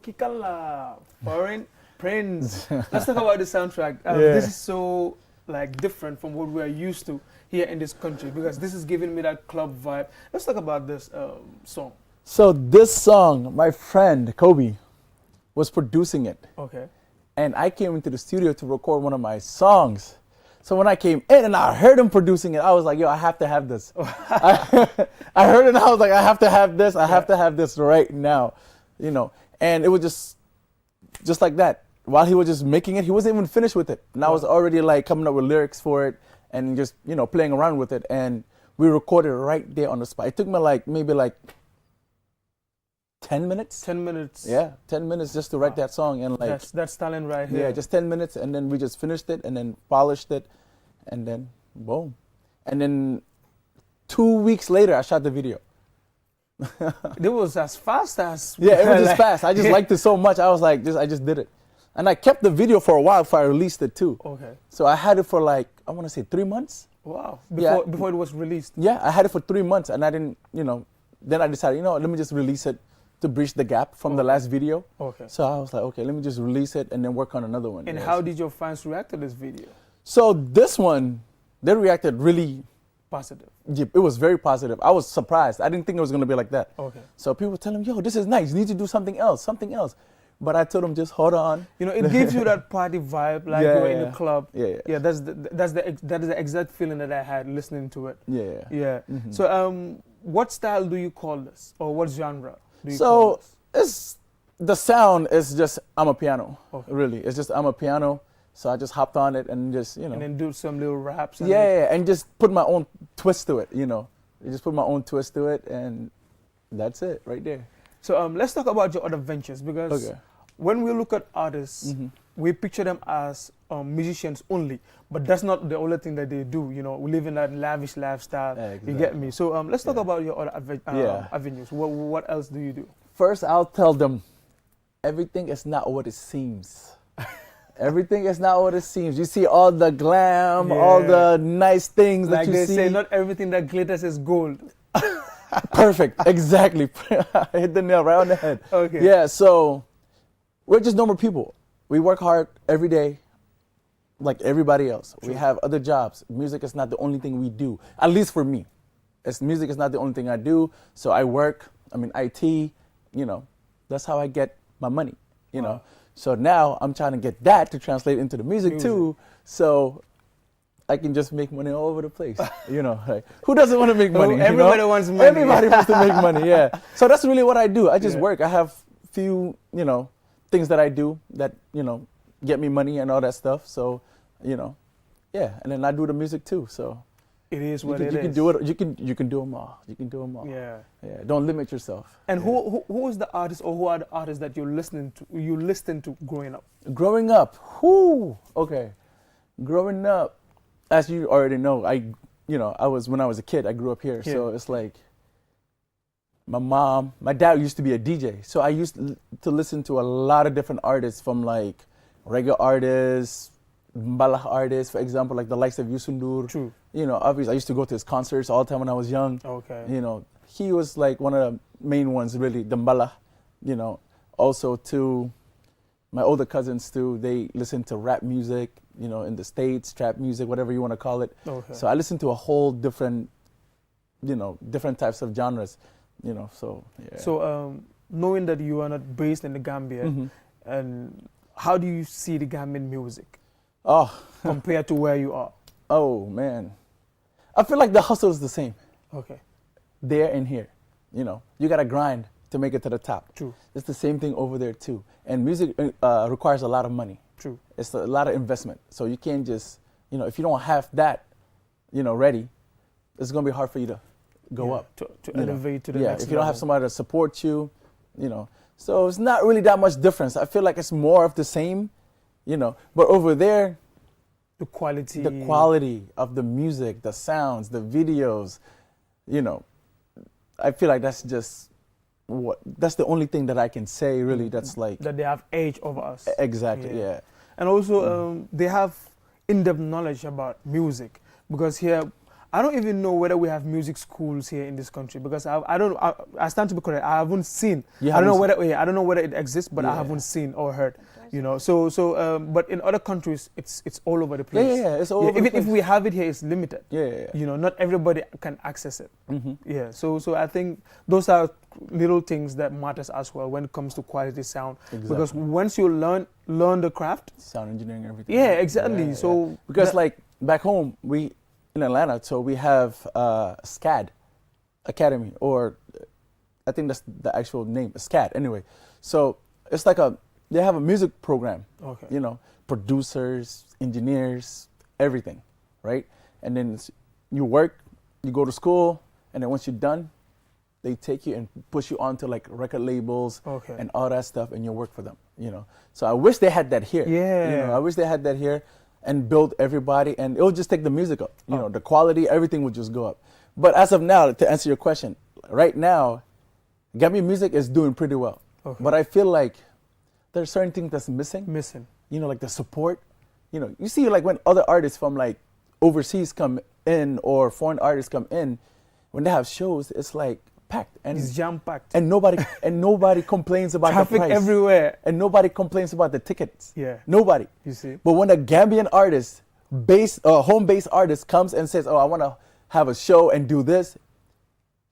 Kikala, Foreign Prince. Let's talk about the soundtrack. Yeah. This is so like different from what we are used to here in this country, because this is giving me that club vibe. Let's talk about this song. So this song, my friend Kobe was producing it. Okay. And I came into the studio to record one of my songs. So when I came in and I heard him producing it, I was like, yo, I have to have this. I heard it and I was like, I have to have this. I have to have this right now, you know. And it was just like that. While he was just making it, he wasn't even finished with it. And I was already like coming up with lyrics for it and just, you know, playing around with it. And we recorded right there on the spot. It took me like maybe like 10 minutes. 10 minutes. Yeah, 10 minutes just to write that song. And like that's talent right here. Yeah, just 10 minutes, and then we just finished it and then polished it, and then boom. And then 2 weeks later, I shot the video. It was as fast as... Yeah, it was just fast. I just liked it so much. I was like, I just did it. And I kept the video for a while before I released it too. Okay. So I had it for like, I want to say 3 months. Wow. Yeah. Before it was released. Yeah, I had it for 3 months, and I didn't, you know, then I decided, you know, let me just release it to bridge the gap from the last video. Okay. So I was like, okay, let me just release it and then work on another one. And how did your fans react to this video? So this one, they reacted really positive. It was very positive. I was surprised. I didn't think it was going to be like that. Okay. So people were telling me, yo, this is nice. You need to do something else, something else. But I told them, just hold on. You know, it gives you that party vibe, like you're in the club. Yeah. Yeah, that is the exact feeling that I had listening to it. Yeah. Yeah. Mm-hmm. So, what style do you call this, or what genre do you So call this? the sound is just amapiano. Okay. Really, it's just amapiano. So I just hopped on it and just, you know. And then do some little raps. And just put my own twist to it. You know, I just put my own twist to it, and that's it right there. So let's talk about your other ventures, because when we look at artists, we picture them as musicians only, but that's not the only thing that they do. You know, we live in that lavish lifestyle. Exactly. You get me? So let's talk about your other avenues. What else do you do? First, I'll tell them, everything is not what it seems. Everything is not what it seems. You see all the glam, all the nice things that you see. Like they say, not everything that glitters is gold. Perfect. Exactly. I hit the nail right on the head. Okay. Yeah, so we're just normal people. We work hard every day like everybody else. True. We have other jobs. Music is not the only thing we do, at least for me. Music is not the only thing I do. So I work, I'm in IT, you know, that's how I get my money, you know. So now I'm trying to get that to translate into the music too, so I can just make money all over the place, you know. Like, who doesn't want to make money? Everybody wants money. Everybody wants to make money, yeah. So that's really what I do. I just work. I have few, you know, things that I do that, you know, get me money and all that stuff. So, you know, yeah. And then I do the music too. So it is what it is. You can do it. You can do them all. You can do them all. Yeah. Yeah. Don't limit yourself. And who is the artist, or who are the artists that you listened to growing up? Growing up, okay. Growing up, as you already know, when I was a kid, I grew up here. So it's like my dad used to be a DJ. So I used to listen to a lot of different artists, from like reggae artists, mbala artists, for example, like the likes of Yusundur. True. You know, obviously I used to go to his concerts all the time when I was young. Okay. You know, he was like one of the main ones, really, the mbala. You know, also to my older cousins too, they listen to rap music, you know, in the States, trap music, whatever you want to call it. Okay. So I listen to a whole different, you know, different types of genres, you know, so, yeah. So knowing that you are not based in the Gambia, and how do you see the Gambian music compared to where you are? Oh, man. I feel like the hustle is the same. Okay. There and here, you know, you got to grind to make it to the top. True. It's the same thing over there too. And music requires a lot of money. True. It's a lot of investment. So you can't just, you know, if you don't have that, you know, ready, it's going to be hard for you to go up. To elevate to the next level. If you don't have somebody to support you, you know. So it's not really that much difference. I feel like it's more of the same, you know. But over there, the quality of the music, the sounds, the videos, you know, I feel like that's just that's the only thing that I can say, really, that's like that they have edge over us. Exactly, yeah. And also they have in-depth knowledge about music, because here I don't even know whether we have music schools here in this country because I stand to be correct. I haven't seen. I don't know whether it exists, but I haven't seen or heard. You know, but in other countries, it's all over the place. It's all over the even place. if we have it here, it's limited. Yeah. You know, not everybody can access it. Yeah. So I think those are little things that matters as well when it comes to quality sound. Exactly. Because once you learn the craft, sound engineering, everything. Yeah, exactly. So because like back home, we in Atlanta, so we have SCAD Academy, or I think that's the actual name, SCAD. Anyway, so it's like they have a music program. Okay. You know, producers, engineers, everything, right? And then you work, you go to school, and then once you're done, they take you and push you onto like record labels and all that stuff, and you work for them. You know, so I wish they had that here. Yeah. You know, I wish they had that here, and build everybody, and it would just take the music up. You know, the quality, everything would just go up. But as of now, to answer your question, right now, Gambia music is doing pretty well. Okay. But I feel like there's certain things that's missing. You know, like the support. You know, you see like when other artists from like overseas come in or foreign artists come in, when they have shows, it's like packed and it's jam packed, and nobody complains about traffic the price everywhere, and nobody complains about the tickets. Yeah, nobody. You see, but when a Gambian artist, home-based artist comes and says, "Oh, I want to have a show and do this,"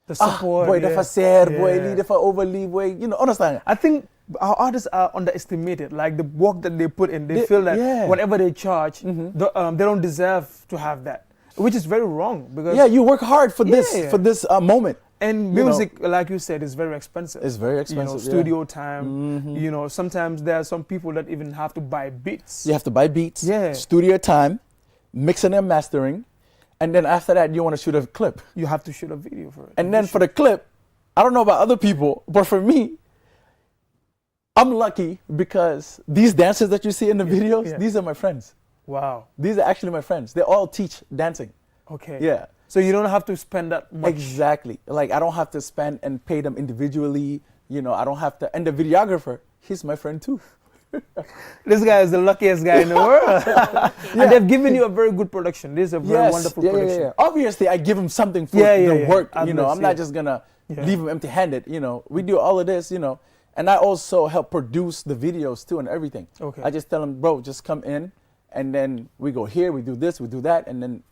the support, boy, dafa ser, boy, dafa overly, boy, you know, understand? I think our artists are underestimated. Like the work that they put in, they feel that whatever they charge, they don't deserve to have that, which is very wrong. Because you work hard for this moment. And music, like you said, is very expensive. It's very expensive. You know, studio time. You know, sometimes there are some people that even have to buy beats. You have to buy beats. Studio time, mixing and mastering, and then after that, you want to shoot a clip. You have to shoot a video for it. And then for the clip, I don't know about other people, but for me, I'm lucky because these dancers that you see in the videos, these are my friends. Wow. These are actually my friends. They all teach dancing. Okay. Yeah. So you don't have to spend that much. Exactly. Like I don't have to spend and pay them individually. You know, I don't have to. And the videographer, he's my friend too. This guy is the luckiest guy in the world. And they've given you a very good production. This is a very wonderful production. Yeah. Obviously, I give him something for the work. You know, I'm not just gonna leave him empty-handed. You know, we do all of this. You know, and I also help produce the videos too and everything. Okay. I just tell him, bro, just come in, and then we go here, we do this, we do that, and then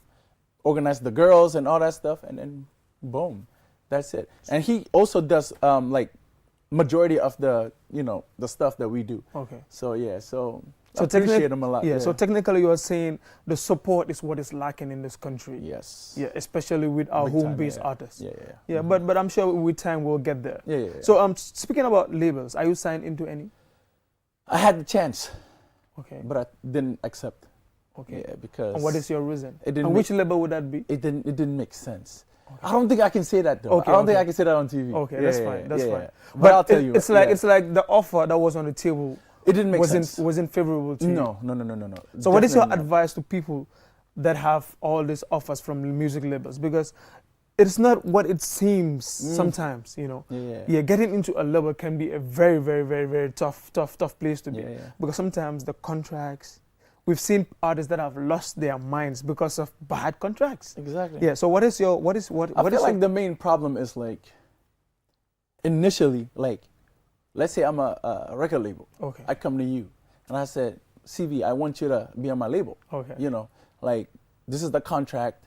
organize the girls and all that stuff, and then boom, that's it. And he also does like majority of the the stuff that we do. Okay. So I appreciate him a lot. Yeah. So technically, you are saying the support is what is lacking in this country. Yes. Yeah, especially with our home-based artists. Yeah. But I'm sure with time we'll get there. Yeah. So speaking about labels, are you signed into any? I had the chance. Okay. But I didn't accept. Okay. Yeah, because. And what is your reason? And which label would that be? It didn't make sense. Okay. I don't think I can say that though. Okay, I don't think I can say that on TV. Okay, that's fine. That's fine. But I'll tell you. It's like the offer that was on the table. It didn't make sense. Wasn't favorable to you. No. So definitely what is your advice to people that have all these offers from music labels? Because it's not what it seems sometimes. You know. Yeah. Getting into a label can be a very, very, very, very tough place to be. Because sometimes the contracts. We've seen artists that have lost their minds because of bad contracts. Exactly. Yeah. So what is I feel like the main problem is like initially, like let's say I'm a record label. Okay. I come to you and I said, CV, I want you to be on my label. Okay. You know, like this is the contract,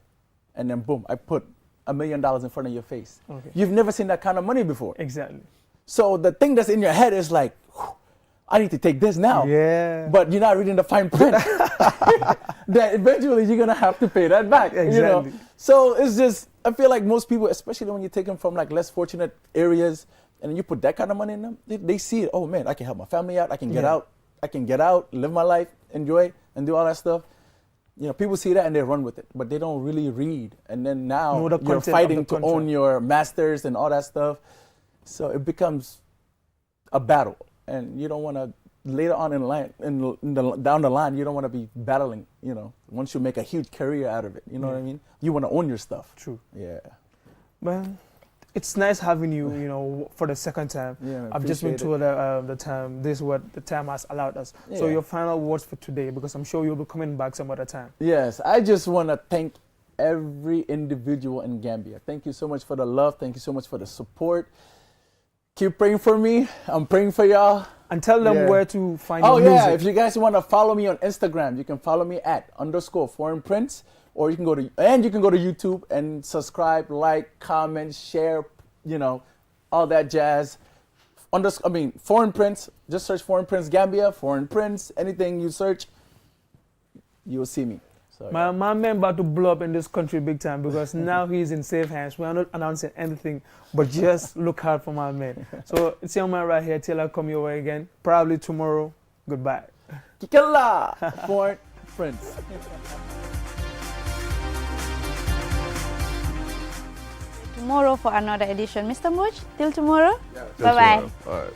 and then boom, I put $1 million in front of your face. Okay. You've never seen that kind of money before. Exactly. So the thing that's in your head is like, I need to take this now. Yeah. But you're not reading the fine print. That eventually you're gonna have to pay that back. Exactly. You know? So it's just, I feel like most people, especially when you take them from like less fortunate areas and you put that kind of money in them, they see it. Oh man, I can help my family out. I can get out. I can get out, live my life, enjoy, and do all that stuff. You know, people see that and they run with it, but they don't really read. And then now you're fighting to own your masters and all that stuff. So it becomes a battle. And you don't want to later on down the line, you don't want to be battling. You know, once you make a huge career out of it, you know what I mean. You want to own your stuff. True. Yeah. Man, it's nice having you. You know, for the second time. Yeah, I've just been told the time. This is what the time has allowed us. So your final words for today, because I'm sure you'll be coming back some other time. Yes, I just want to thank every individual in Gambia. Thank you so much for the love. Thank you so much for the support. Keep praying for me. I'm praying for y'all. And tell them where to find your music. If you guys want to follow me on Instagram, you can follow me at _foreignprince, or you can go to YouTube and subscribe, like, comment, share, all that jazz. Foreign Prince. Just search Foreign Prince Gambia, Foreign Prince. Anything you search, you will see me. So, my man about to blow up in this country big time, because now he's in safe hands. We are not announcing anything, but just look out for my man. So it's your man right here till I come your way again. Probably tomorrow. Goodbye. Kikala, Foreign Prince. Tomorrow for another edition. Mr. Much, till tomorrow. Yeah, bye-bye. All right.